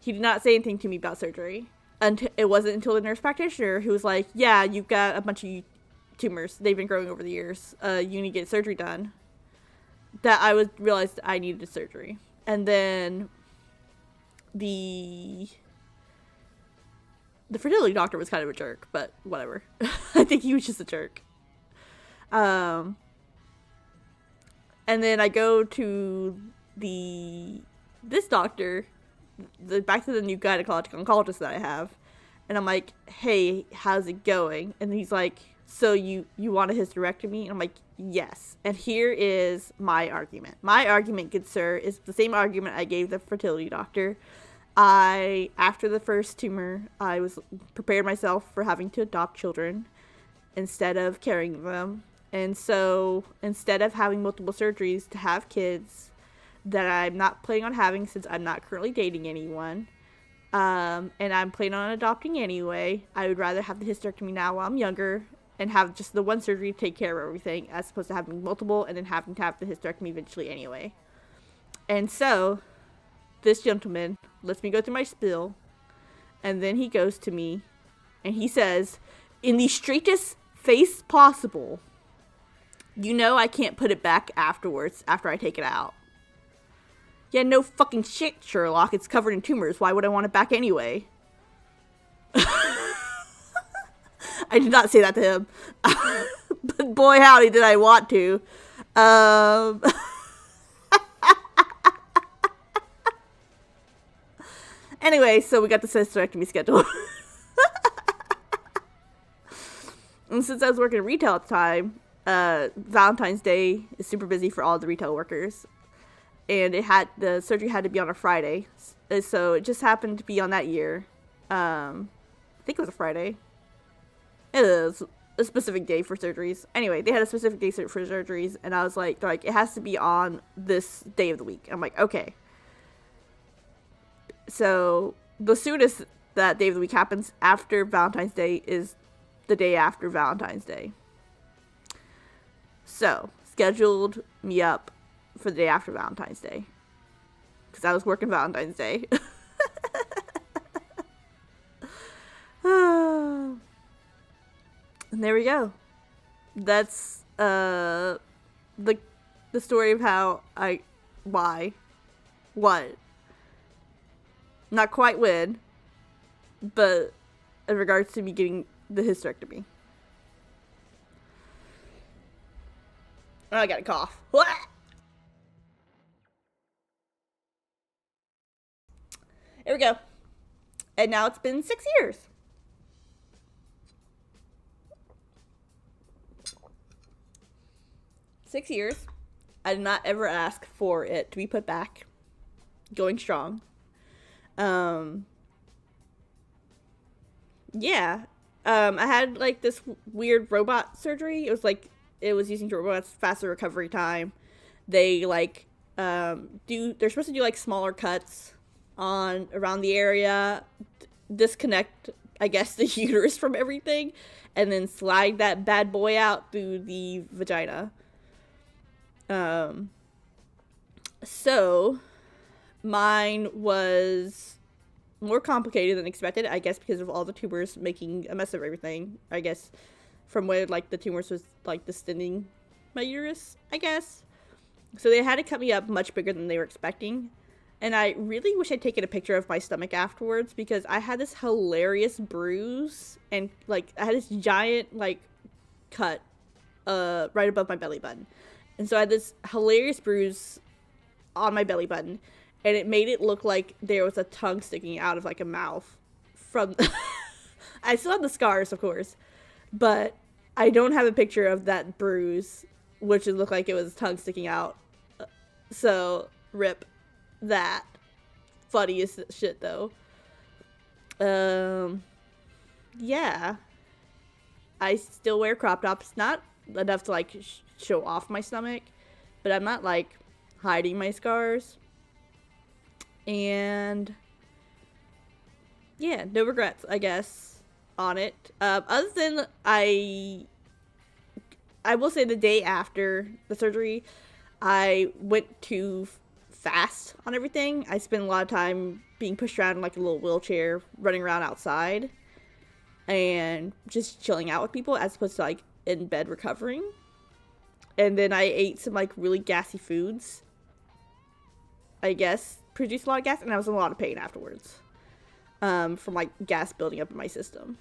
He did not say anything to me about surgery. And it wasn't until the nurse practitioner who was like, yeah, you've got a bunch of tumors. They've been growing over the years. You need to get surgery done. That I realized I needed surgery. And then the fertility doctor was kind of a jerk, but whatever. I think he was just a jerk. And then I go to this doctor, back to the new gynecologic oncologist that I have, and I'm like, hey, how's it going? And he's like, so you want a hysterectomy? And I'm like, yes. And here is my argument. My argument, good sir, is the same argument I gave the fertility doctor. After the first tumor, I was prepared myself for having to adopt children instead of carrying them. And so instead of having multiple surgeries to have kids that I'm not planning on having since I'm not currently dating anyone, and I'm planning on adopting anyway, I would rather have the hysterectomy now while I'm younger and have just the one surgery to take care of everything as opposed to having multiple and then having to have the hysterectomy eventually anyway. And so this gentleman lets me go through my spiel, and then he goes to me and he says, in the straightest face possible, you know I can't put it back afterwards after I take it out. Yeah, no fucking shit, Sherlock. It's covered in tumors. Why would I want it back anyway? I did not say that to him. But boy, howdy, did I want to. Anyway, so we got the hysterectomy scheduled. And since I was working retail at the time, Valentine's Day is super busy for all the retail workers. And the surgery had to be on a Friday. So it just happened to be on that year. I think it was a Friday. It is a specific day for surgeries. Anyway, they had a specific day for surgeries. And I was like, they're like, it has to be on this day of the week. I'm like, okay. So the soonest that day of the week happens after Valentine's Day is the day after Valentine's Day. So scheduled me up for the day after Valentine's Day, because I was working Valentine's Day. And there we go. That's the story of how what, not quite when, but in regards to me getting the hysterectomy. Oh, I got a cough. There we go. And now it's been 6 years. 6 years. I did not ever ask for it to be put back. Going strong. Yeah. I had like this weird robot surgery. It was using robots, faster recovery time. They like they're supposed to do like smaller cuts on around the area, disconnect, I guess, the uterus from everything, and then slide that bad boy out through the vagina. So mine was more complicated than expected, I guess, because of all the tumors making a mess of everything. I guess from where like the tumors was like distending my uterus, I guess. So they had to cut me up much bigger than they were expecting. And I really wish I'd taken a picture of my stomach afterwards, because I had this hilarious bruise, and like I had this giant like cut right above my belly button. And so I had this hilarious bruise on my belly button, and it made it look like there was a tongue sticking out of like a mouth from I still have the scars, of course, but I don't have a picture of that bruise, which would look like it was tongue sticking out. So rip that. Funny as shit though. Yeah, I still wear crop tops, not enough to like show off my stomach, but I'm not like hiding my scars. And yeah, no regrets, I guess, on it. Other than I will say the day after the surgery, I went too fast on everything. I spent a lot of time being pushed around in like a little wheelchair, running around outside, and just chilling out with people as opposed to like in bed recovering. And then I ate some like really gassy foods, I guess, produced a lot of gas, and I was in a lot of pain afterwards from like gas building up in my system.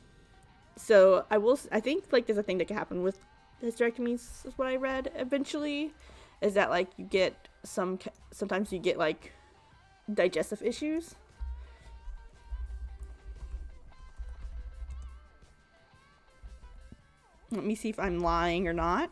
So I think like there's a thing that can happen with hysterectomies, is what I read eventually, is that like you get sometimes you get like digestive issues. Let me see if I'm lying or not.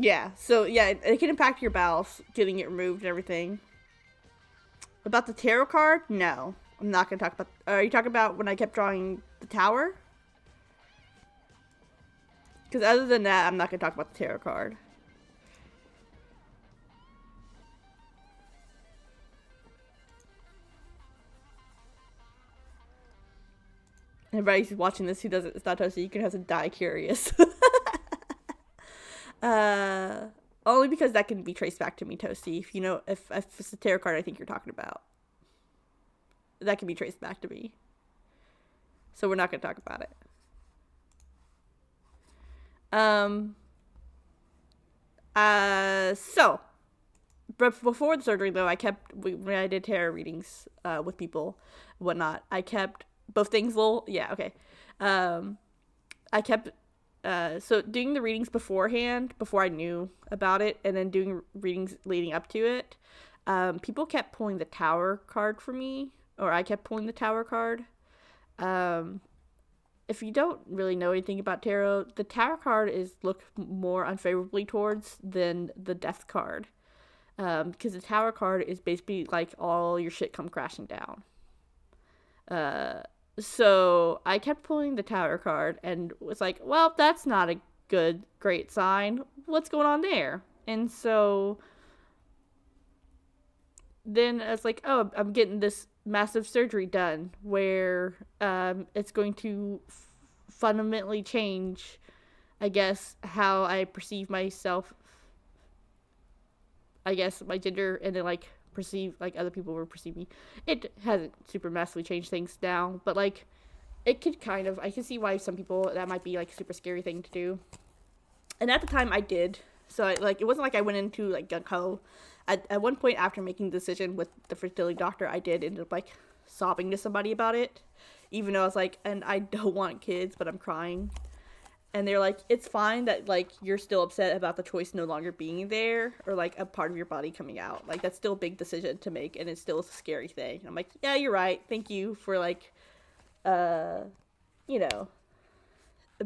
Yeah, so yeah, it can impact your bowels, getting it removed and everything. About the tarot card? No. I'm not going to talk about... Are you talking about when I kept drawing the tower? Because other than that, I'm not going to talk about the tarot card. Everybody who's watching this who doesn't, it's not Toasty, you can have to die curious. Only because that can be traced back to me, Toasty. If you know, if it's the tarot card I think you're talking about, that can be traced back to me. So we're not going to talk about it. So, but before the surgery though, when I did tarot readings with people, whatnot, I kept both things little. Yeah, okay. I kept. So doing the readings beforehand, before I knew about it, and then doing readings leading up to it, people kept pulling the Tower card for me, or I kept pulling the Tower card. If you don't really know anything about tarot, the Tower card is looked more unfavorably towards than the Death card, because the Tower card is basically like all your shit come crashing down. So I kept pulling the Tower card and was like, well, that's not a great sign. What's going on there? And so then I was like, oh, I'm getting this massive surgery done where it's going to fundamentally change, I guess, how I perceive myself, I guess, my gender, and then like perceive like other people will perceive me. It hasn't super massively changed things now, but like it could kind of, I can see why some people, that might be like a super scary thing to do. And at the time I did. So it wasn't like I went into like gung-ho. At one point after making the decision with the fertility doctor, I did end up like sobbing to somebody about it. Even though I was like, and I don't want kids, but I'm crying. And they're like, it's fine that like you're still upset about the choice no longer being there, or like a part of your body coming out. Like that's still a big decision to make, and it's still a scary thing. And I'm like, yeah, you're right. Thank you for like, you know,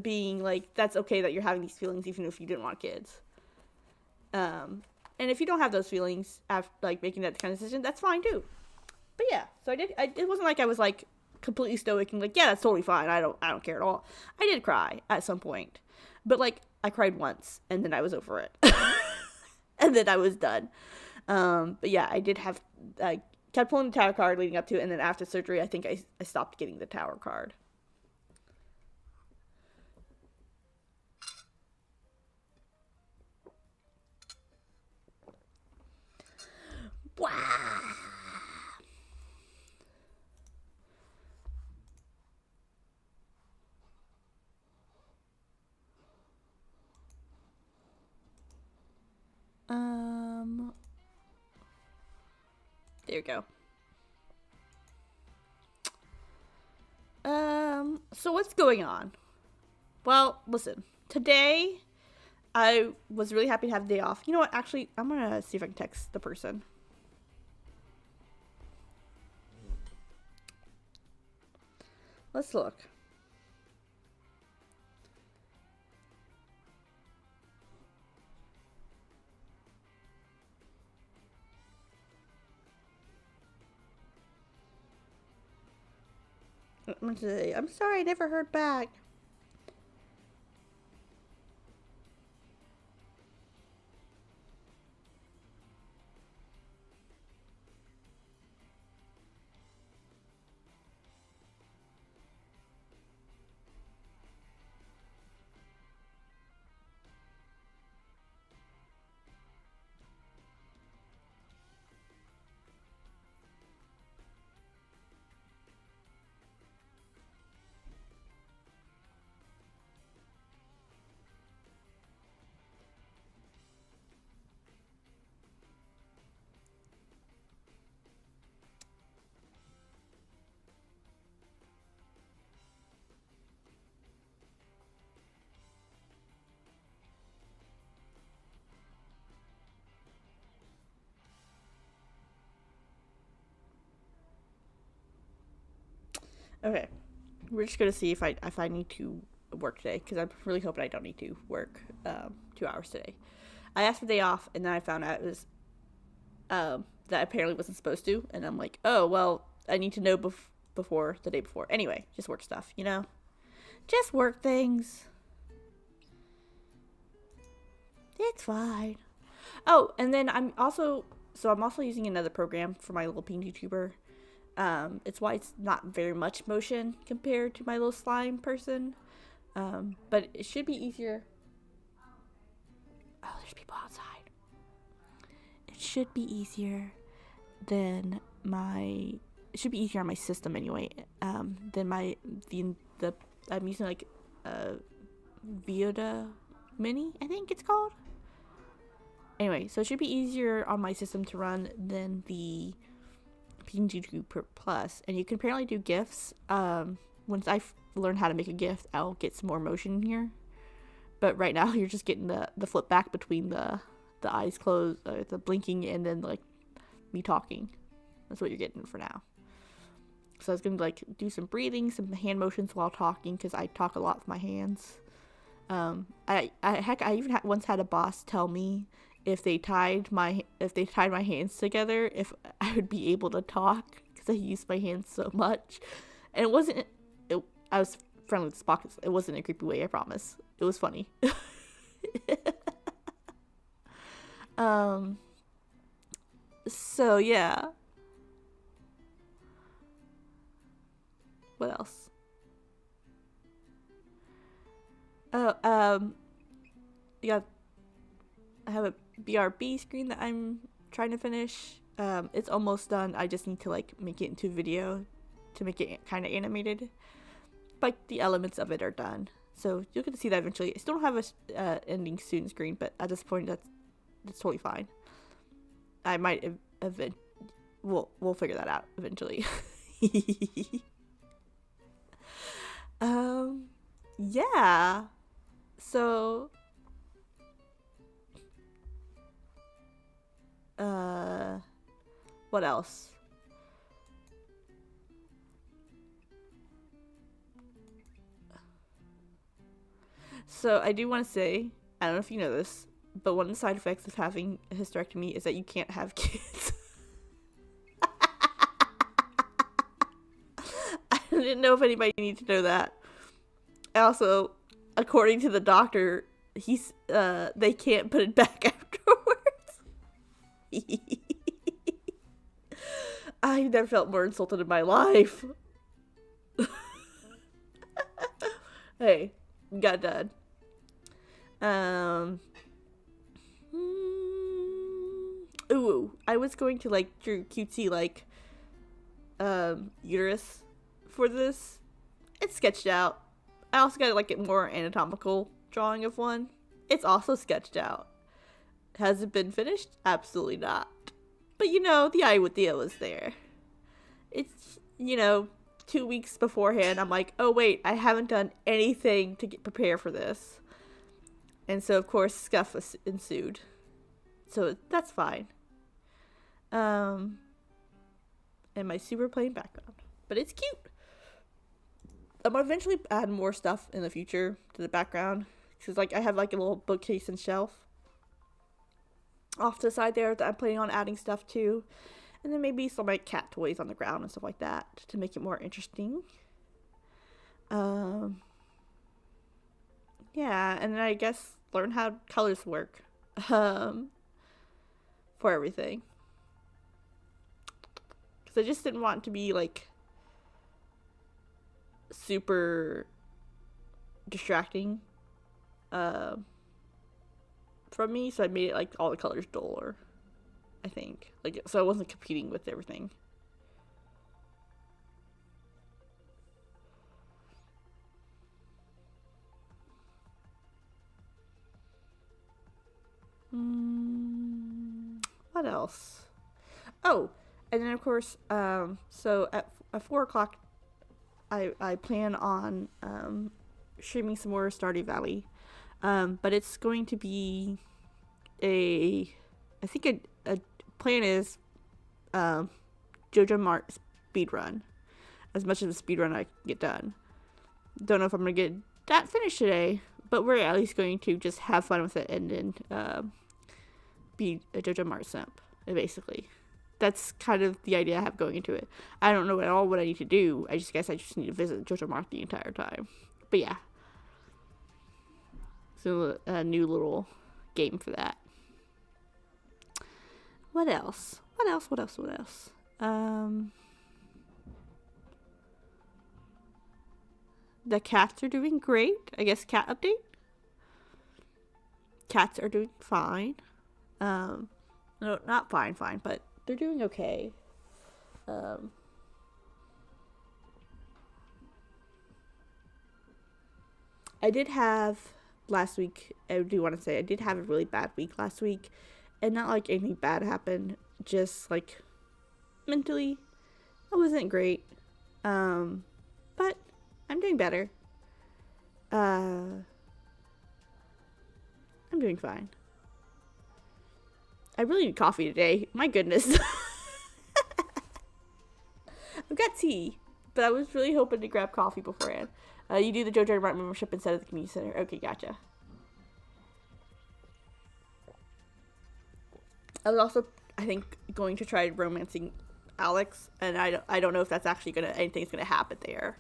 being like, that's okay that you're having these feelings even if you didn't want kids. And if you don't have those feelings after like making that kind of decision, that's fine too. But yeah, so I did. It wasn't like I was like completely stoic and like, yeah, that's totally fine. I don't care at all. I did cry at some point, but like I cried once and then I was over it, and then I was done. But yeah, I kept pulling the tower card leading up to it, and then after surgery, I think I stopped getting the tower card. Wow. There you go. So what's going on? Well, listen. Today, I was really happy to have the day off. You know what? Actually, I'm gonna see if I can text the person. Let's look. I'm sorry, I never heard back. Okay, we're just gonna see if I need to work today, because I'm really hoping I don't need to work 2 hours today. I asked for the day off, and then I found out it was that I apparently wasn't supposed to, and I'm like, oh well, I need to know before the day before. Anyway, just work stuff, you know, just work things. It's fine. Oh, and then I'm also using another program for my little pink YouTuber. It's why it's not very much motion compared to my little slime person. But it should be easier. Oh, there's people outside. It should be easier than my. It should be easier on my system anyway. Than the I'm using like Vioda Mini, I think it's called. Anyway, so it should be easier on my system to run than the PNG2 Plus, and you can apparently do GIFs. Once I learn how to make a GIF, I'll get some more motion in here. But right now, you're just getting the flip back between the eyes closed, the blinking, and then like me talking. That's what you're getting for now. So I was gonna like do some breathing, some hand motions while talking, because I talk a lot with my hands. I even once had a boss tell me if they tied my hands together, if I would be able to talk, because I used my hands so much. And I was friendly with Spock. It wasn't in a creepy way, I promise. It was funny. So yeah. What else? Oh, yeah, I have a BRB screen that I'm trying to finish. It's almost done. I just need to like make it into video to make it kind of animated. like the elements of it are done. So you'll get to see that eventually. I still don't have a ending soon screen, but at this point that's totally fine. I might we'll figure that out eventually. Yeah. So what else? So I do want to say, I don't know if you know this, but one of the side effects of having a hysterectomy is that you can't have kids. I didn't know if anybody needed to know that. Also, according to the doctor, they can't put it back afterwards. I've never felt more insulted in my life. Hey, got done. Ooh, I was going to like drew cutesy like uterus for this. It's sketched out. I also got like a more anatomical drawing of one. It's also sketched out. Has it been finished? Absolutely not. But you know, the idea was there. It's, you know, 2 weeks beforehand, I'm like, oh wait, I haven't done anything to prepare for this. And so, of course, scuff ensued. So, that's fine. And my super plain background. But it's cute. I'm gonna eventually add more stuff in the future to the background. Because, like, I have, like, a little bookcase and shelf off to the side there that I'm planning on adding stuff to. And then maybe some, like, cat toys on the ground and stuff like that to make it more interesting. Yeah, and then I guess learn how colors work for everything. Because I just didn't want it to be, like, super distracting from me, so I made it, like, all the colors duller, I think. Like, so I wasn't competing with everything. What else? Oh, and then of course, so at 4 o'clock, I plan on streaming some more Stardew Valley, but it's going to be I think a plan is JoJo Mart speedrun, as much of a speedrun I can get done. Don't know if I'm gonna get that finished today, but we're at least going to just have fun with it and then be a JoJo Mart simp, basically. That's kind of the idea I have going into it. I don't know at all what I need to do. I just need to visit JoJo Mart the entire time. But yeah. So a new little game for that. What else? The cats are doing great. I guess cat update. Cats are doing fine. No, not fine, but they're doing okay. I did have last week, I do want to say, I did have a really bad week last week. And not like anything bad happened, just like mentally, I wasn't great. But I'm doing better. I'm doing fine. I really need coffee today. My goodness. I've got tea, but I was really hoping to grab coffee beforehand. You do the JoJo Mart membership instead of the community center. Okay, gotcha. I was also, I think, going to try romancing Alex, and I don't know if that's actually anything's gonna happen there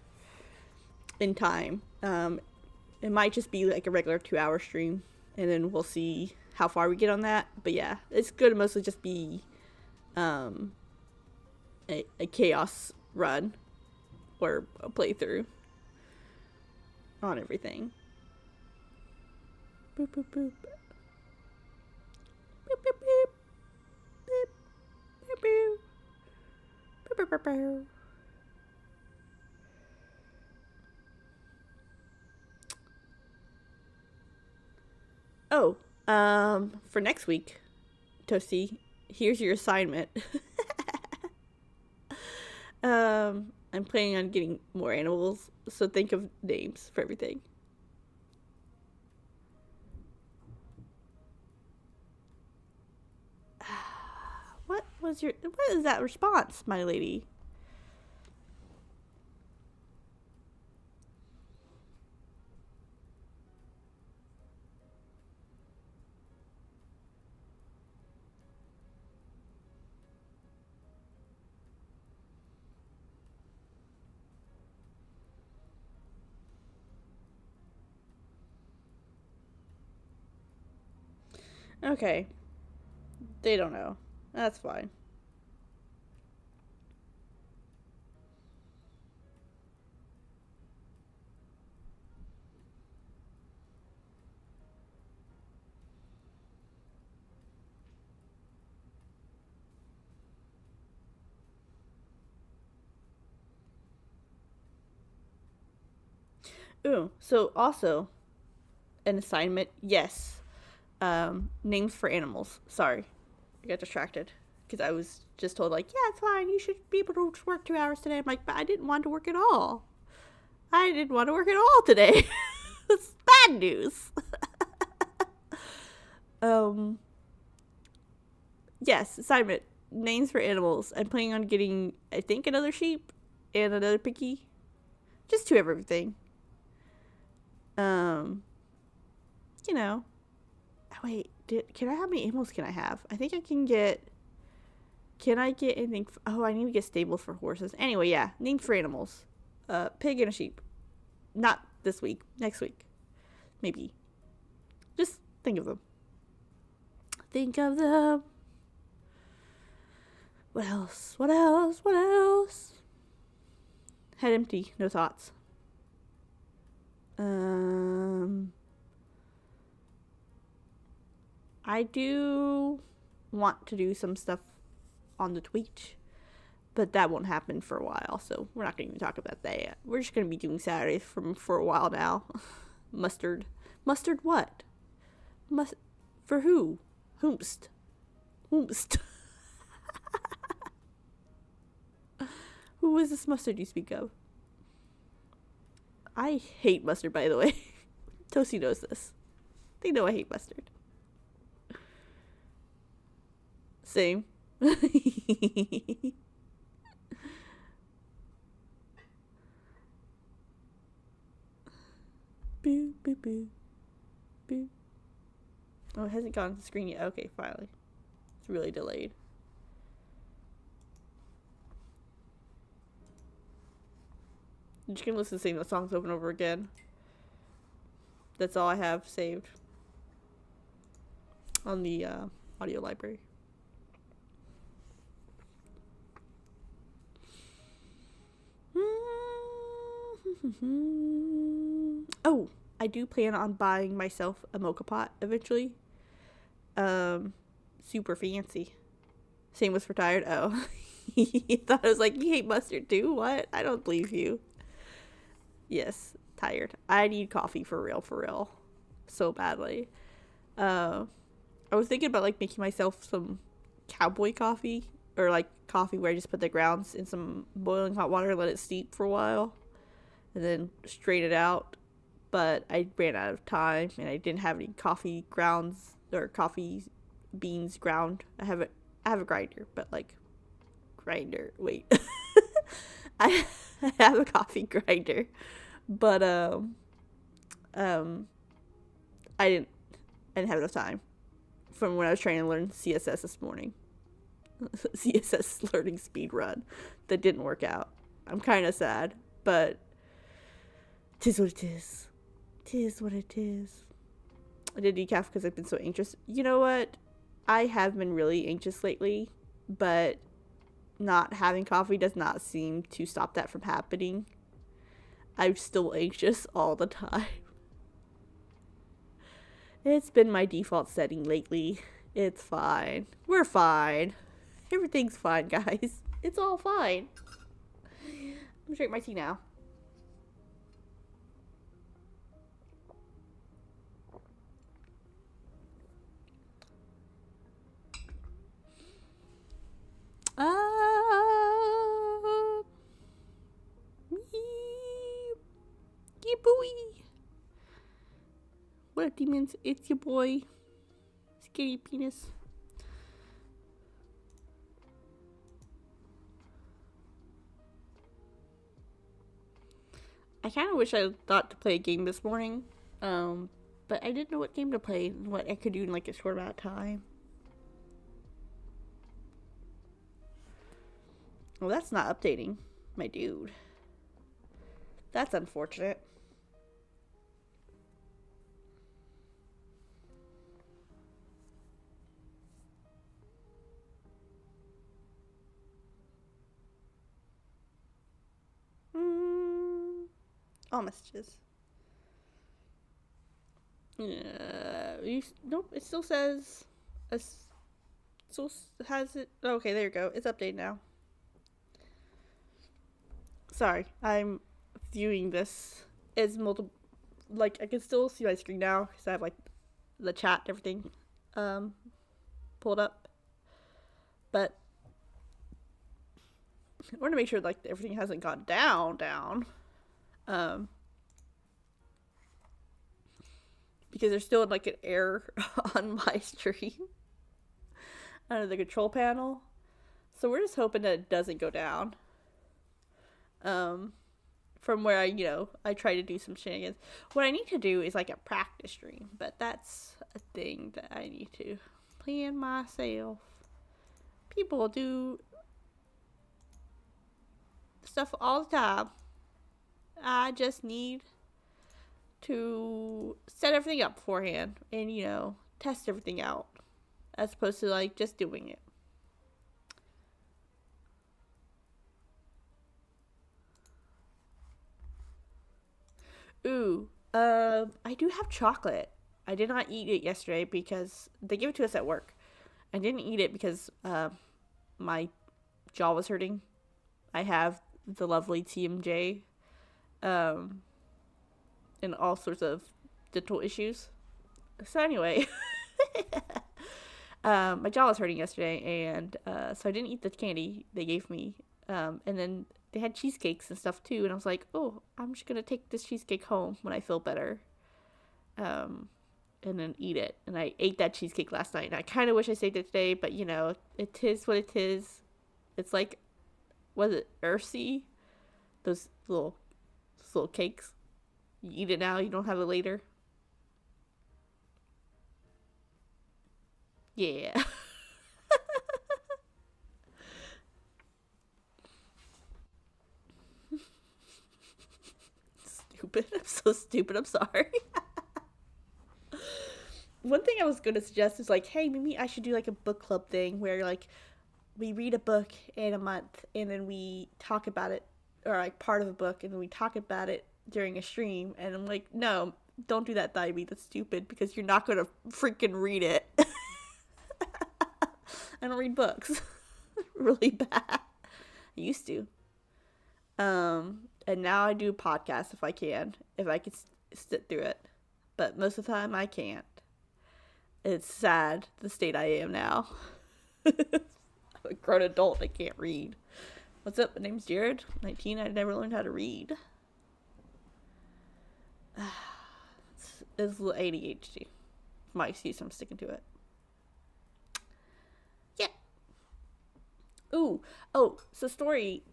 in time. It might just be like a regular 2-hour stream, and then we'll see how far we get on that. But yeah, it's gonna mostly just be a chaos run or a playthrough on everything. Boop boop boop. Boop boop boop. Boop boop boop. Boop boop boop boop. Oh, for next week, Toasty, here's your assignment. I'm planning on getting more animals, so think of names for everything. What is that response, my lady? Okay. They don't know. That's fine. Ooh, so also an assignment, yes. Names for animals. Sorry, I got distracted because I was just told like, yeah, it's fine. You should be able to work 2 hours today. I'm like, but I didn't want to work at all. I didn't want to work at all today. It's bad news. Yes, assignment. Names for animals. I'm planning on getting, I think, another sheep and another piggy. Just 2 of everything. You know. Oh, wait, how many animals can I have? I think I can get, can I get anything? Oh, I need to get stables for horses. Anyway, yeah, names for animals. Pig and a sheep. Not this week, next week. Maybe. Just think of them. Think of them. What else? What else? What else? Head empty, no thoughts. I do want to do some stuff on the Twitch, but that won't happen for a while, so we're not going to even talk about that yet. We're just going to be doing Saturdays for a while now. Mustard. Mustard what? For who? Whomst. Who is this mustard you speak of? I hate mustard, by the way. Toasty knows this. They know I hate mustard. Same. Boo, boo, boo. Boo. Oh, it hasn't gone to the screen yet. Okay, finally. It's really delayed. I'm just gonna listen to sing the songs over and over again. That's all I have saved on the audio library. Oh, I do plan on buying myself a mocha pot eventually. Super fancy. Same with retired. Oh, he thought I was like, you hate mustard too? What? I don't believe you. Yes, tired. I need coffee for real, so badly. I was thinking about like making myself some cowboy coffee, or like coffee where I just put the grounds in some boiling hot water, let it steep for a while, and then strain it out. But I ran out of time, and I didn't have any coffee grounds or coffee beans ground. I have a grinder, but like grinder. Wait, I have a coffee grinder, but I didn't have enough time from when I was trying to learn CSS this morning. CSS learning speed run that didn't work out. I'm kind of sad, but 'tis what it is. 'Tis what it is. I did decaf because I've been so anxious. You know what? I have been really anxious lately, but not having coffee does not seem to stop that from happening. I'm still anxious all the time. It's been my default setting lately. It's fine. We're fine. Everything's fine, guys. It's all fine. I'm gonna drink my tea now. Wee. What up, demons? It's your boy, Skinny Penis. I kind of wish I thought to play a game this morning, but I didn't know what game to play and what I could do in like a short amount of time. Well, that's not updating, my dude. That's unfortunate. All messages. Nope, it still says... still has it... Okay, there you go. It's updated now. Sorry, I'm viewing this as multiple... Like, I can still see my screen now because I have, like, the chat and everything pulled up. But I want to make sure, like, everything hasn't gone down. Because there's still, like, an error on my stream under the control panel. So we're just hoping that it doesn't go down. From where I try to do some shenanigans. What I need to do is like a practice stream, but that's a thing that I need to plan myself. People do stuff all the time. I just need to set everything up beforehand and, test everything out as opposed to like just doing it. Ooh, I do have chocolate. I did not eat it yesterday because they gave it to us at work. I didn't eat it because my jaw was hurting. I have the lovely TMJ, and all sorts of dental issues. So anyway, my jaw was hurting yesterday, and so I didn't eat the candy they gave me. And then they had cheesecakes and stuff too, and I was like, oh, I'm just gonna take this cheesecake home when I feel better, and then eat it. And I ate that cheesecake last night, and I kind of wish I saved it today, but it is what it is. It's like, was it Earthy? Those little cakes. You eat it now, you don't have it later. Yeah. Stupid. I'm so stupid. I'm sorry. One thing I was going to suggest is like, hey, maybe I should do like a book club thing where like we read a book in a month and then we talk about it, or like part of a book, and then we talk about it during a stream. And I'm like, no, don't do that, Thybee. That's stupid because you're not going to freaking read it. I don't read books. Really bad. I used to. And now I do podcasts if I can sit through it. But most of the time I can't. It's sad, the state I am now. I'm a grown adult, I can't read. What's up? My name's Jared, 19. I never learned how to read. It's a little ADHD. My excuse, I'm sticking to it. Yeah. Ooh. Oh, so story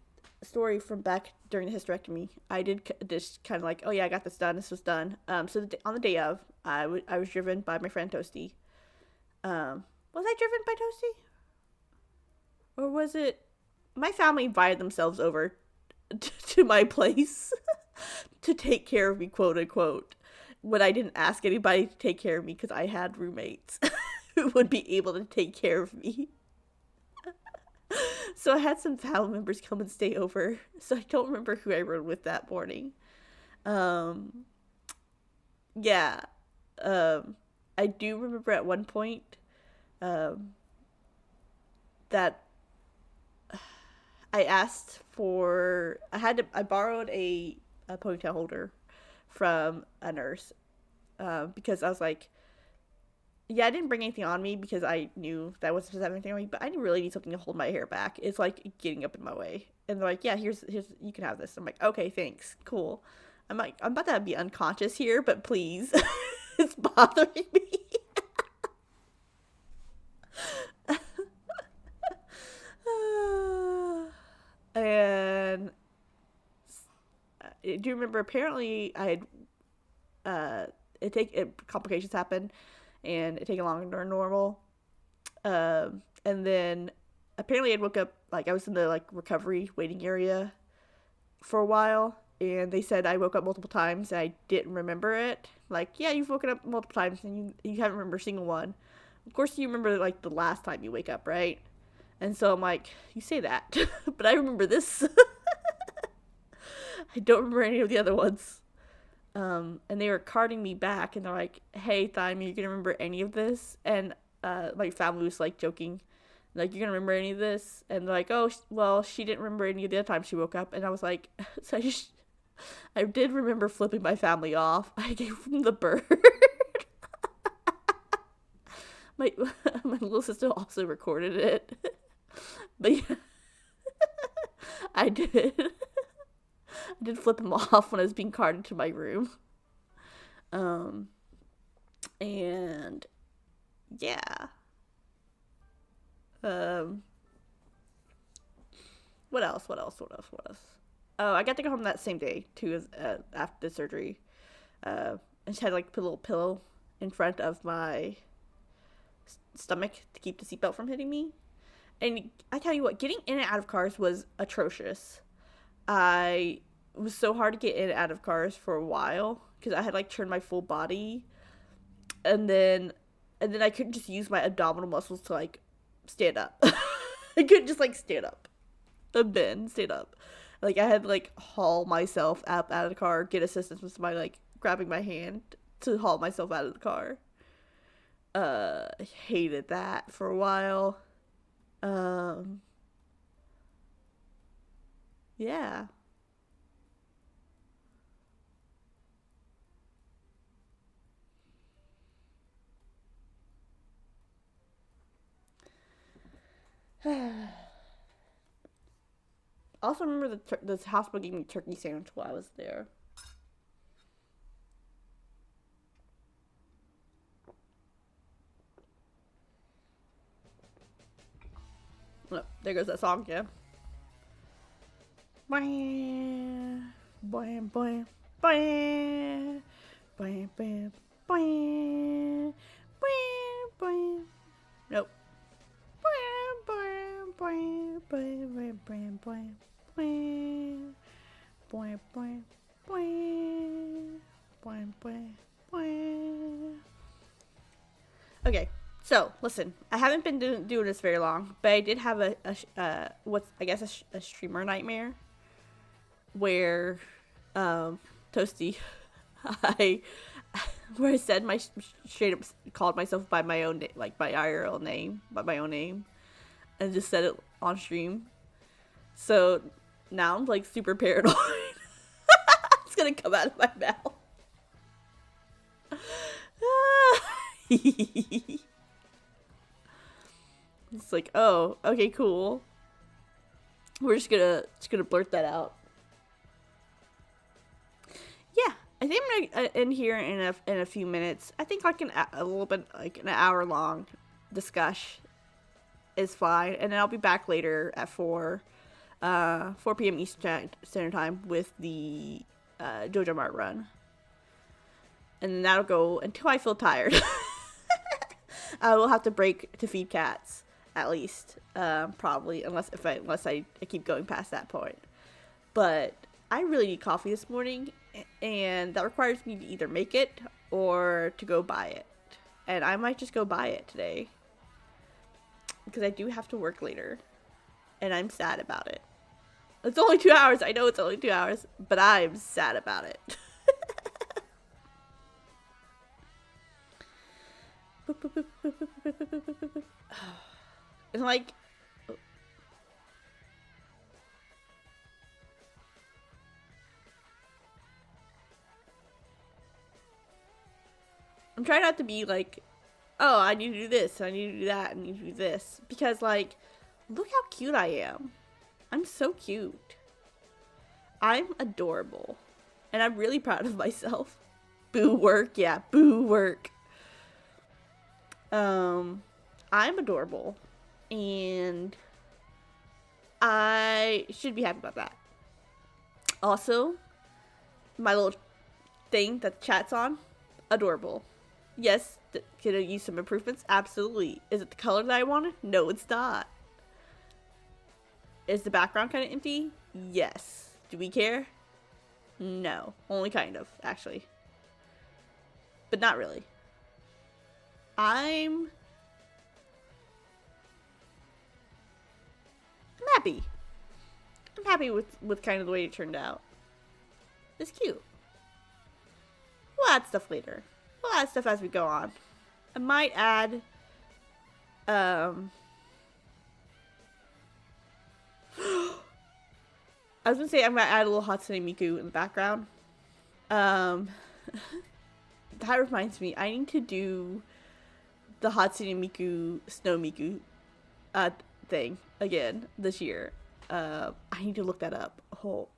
from back during the hysterectomy. I did this kind of like, oh yeah, I got this done. This was done. So on the day of, I was driven by my friend Toasty. Was I driven by Toasty? Or was it my family invited themselves over to my place to take care of me, quote unquote, when I didn't ask anybody to take care of me because I had roommates who would be able to take care of me. So I had some family members come and stay over. So I don't remember who I rode with that morning. Yeah. I do remember at one point that I asked for, I borrowed a ponytail holder from a nurse because I was like, yeah, I didn't bring anything on me because I knew that wasn't supposed to have anything on me, but I really need something to hold my hair back. It's like getting up in my way. And they're like, yeah, here's you can have this. I'm like, okay, thanks, cool. I'm about to be unconscious here, but please. It's bothering me. And do you remember, apparently I had complications happened and it taken longer than normal. And then apparently I woke up, like I was in the like recovery waiting area for a while, and they said I woke up multiple times and I didn't remember it. Like, yeah, you've woken up multiple times and you haven't remembered a single one. Of course you remember like the last time you wake up, right? And so I'm like, you say that, but I remember this. I don't remember any of the other ones. And they were carting me back, and they're like, hey, Thyme, you gonna remember any of this? And my family was like joking, like, you're gonna remember any of this? And they're like, oh, well, she didn't remember any of the other times she woke up. And I was like, so I did remember flipping my family off. I gave them the bird. my little sister also recorded it. But yeah, I did. I did flip him off when I was being carted to my room. And yeah. What else? Oh, I got to go home that same day too, after the surgery. I just had like put a little pillow in front of my stomach to keep the seatbelt from hitting me. And I tell you what, getting in and out of cars was atrocious. It was so hard to get in and out of cars for a while because I had like turned my full body, and then I couldn't just use my abdominal muscles to like stand up. I couldn't just like stand up, stand up. Like I had to like haul myself up out of the car, get assistance with somebody like grabbing my hand to haul myself out of the car. I hated that for a while. Yeah. Also remember this hospital gave me turkey sandwich while I was there. Oh, there goes that song again. Boy, boy, boy, boy, boy, boy, boy, boy. Nope. Okay, so listen, I haven't been doing this very long, but I did have a streamer nightmare where Toasty where I said straight up called myself by my own like my IRL name, by my own name, and just said it on stream. So now I'm like super paranoid. It's gonna come out of my mouth. It's like, oh, okay, cool. We're just gonna blurt that out. Yeah, I think I'm gonna end here in a few minutes. I think like a little bit like an hour long discussion is fine, and then I'll be back later at 4 p.m. Eastern Standard Time with the JoJo Mart run, and then that'll go until I feel tired. I will have to break to feed cats at least, probably, unless I keep going past that point. But I really need coffee this morning, and that requires me to either make it or to go buy it, and I might just go buy it today because I do have to work later, and I'm sad about it. It's only 2 hours. I know it's only 2 hours, but I'm sad about it. And like, I'm trying not to be like, oh, I need to do this, I need to do that, I need to do this, because like, look how cute I am. I'm so cute. I'm adorable. And I'm really proud of myself. Boo work. Yeah, boo work. I'm adorable. And I should be happy about that. Also, my little thing that the chat's on, adorable. Yes, can I use some improvements? Absolutely. Is it the color that I wanted? No, it's not. Is the background kind of empty? Yes. Do we care? No. Only kind of, actually. But not really. I'm happy. I'm happy with kind of the way it turned out. It's cute. We'll add stuff later. We'll add stuff as we go on. I might add I was gonna say I'm gonna add a little Hatsune Miku in the background. That reminds me, I need to do the Hatsune Miku Snow Miku thing again this year. I need to look that up. Hold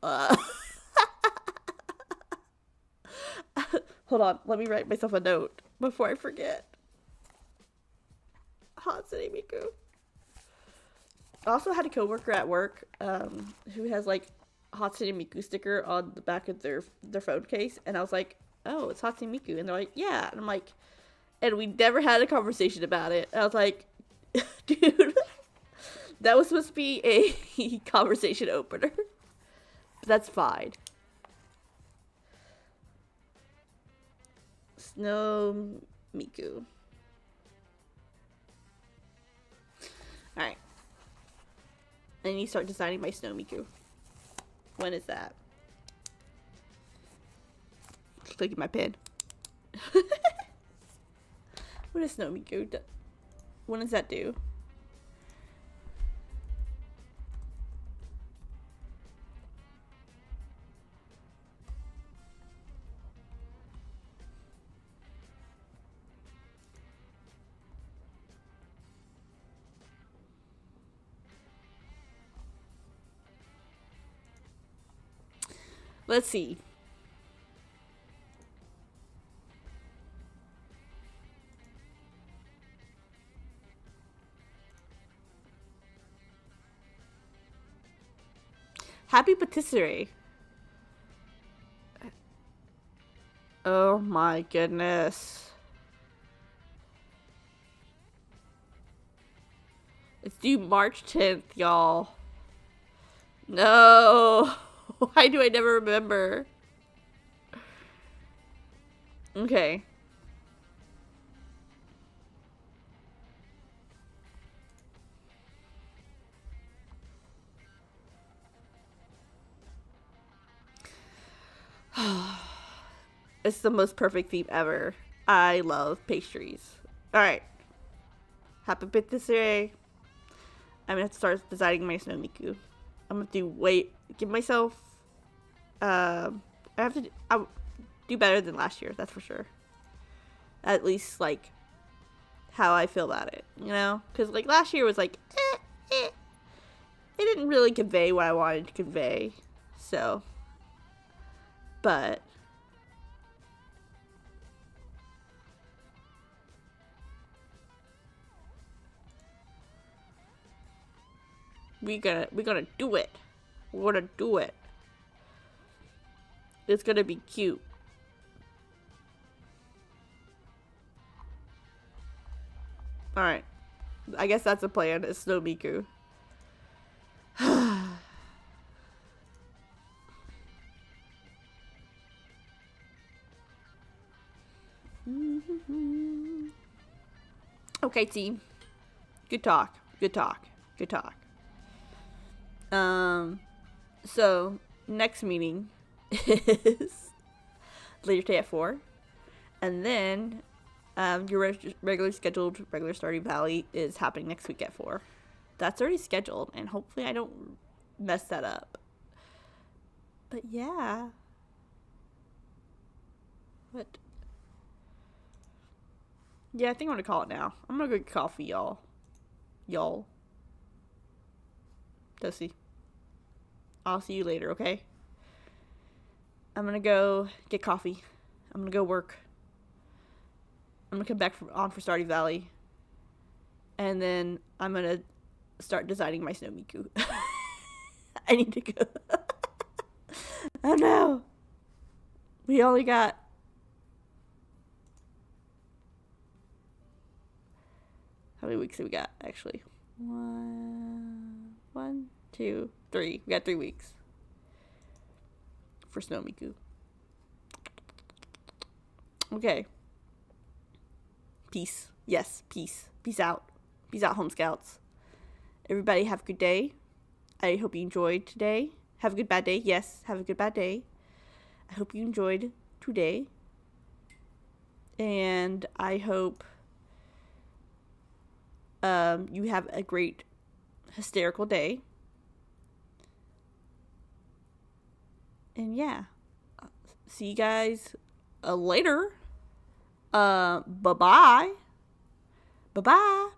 on, let me write myself a note before I forget. Hatsune Miku. I also had a coworker at work who has like Hatsune Miku sticker on the back of their phone case, and I was like, oh, it's Hatsune Miku, and they're like, yeah, and I'm like, and we never had a conversation about it. And I was like, dude, that was supposed to be a conversation opener, but that's fine. Snow Miku. Alright. I need to start designing my Snow Miku. When is that? Look at my pen. What is Snow Miku? When does that do? Let's see. Happy patisserie. Oh my goodness. It's due March 10th, y'all. No. Why do I never remember? Okay. It's the most perfect theme ever. I love pastries. Alright. Happy patisserie. I'm gonna have to start designing my Snow Miku. I'm gonna give myself I'll do better than last year, that's for sure. At least, like, how I feel about it, you know? Because, like, last year was, like, It didn't really convey what I wanted to convey, so. But. We're gonna do it. We're gonna do it. It's gonna be cute. Alright. I guess that's a plan. It's Snow Miku. Okay, team. Good talk. Good talk. Good talk. So, next meeting is later today at 4. And then, your regular starting Valley is happening next week at 4. That's already scheduled, and hopefully I don't mess that up. But yeah. What? Yeah, I think I'm gonna call it now. I'm gonna go get coffee, y'all. Toasty. I'll see you later, okay? I'm gonna go get coffee. I'm gonna go work. I'm gonna come back on for Stardew Valley. And then I'm gonna start designing my snow Miku. I need to go. Oh no. We only got... How many weeks do we got, actually? 1, 2, 3. We got 3 weeks. For snow Miku. Okay. Peace. Yes, peace. Peace out. Peace out, Home Scouts. Everybody have a good day. I hope you enjoyed today. Have a good bad day. Yes, have a good bad day. I hope you enjoyed today. And I hope you have a great hysterical day. And yeah. See you guys later. Bye-bye. Bye-bye.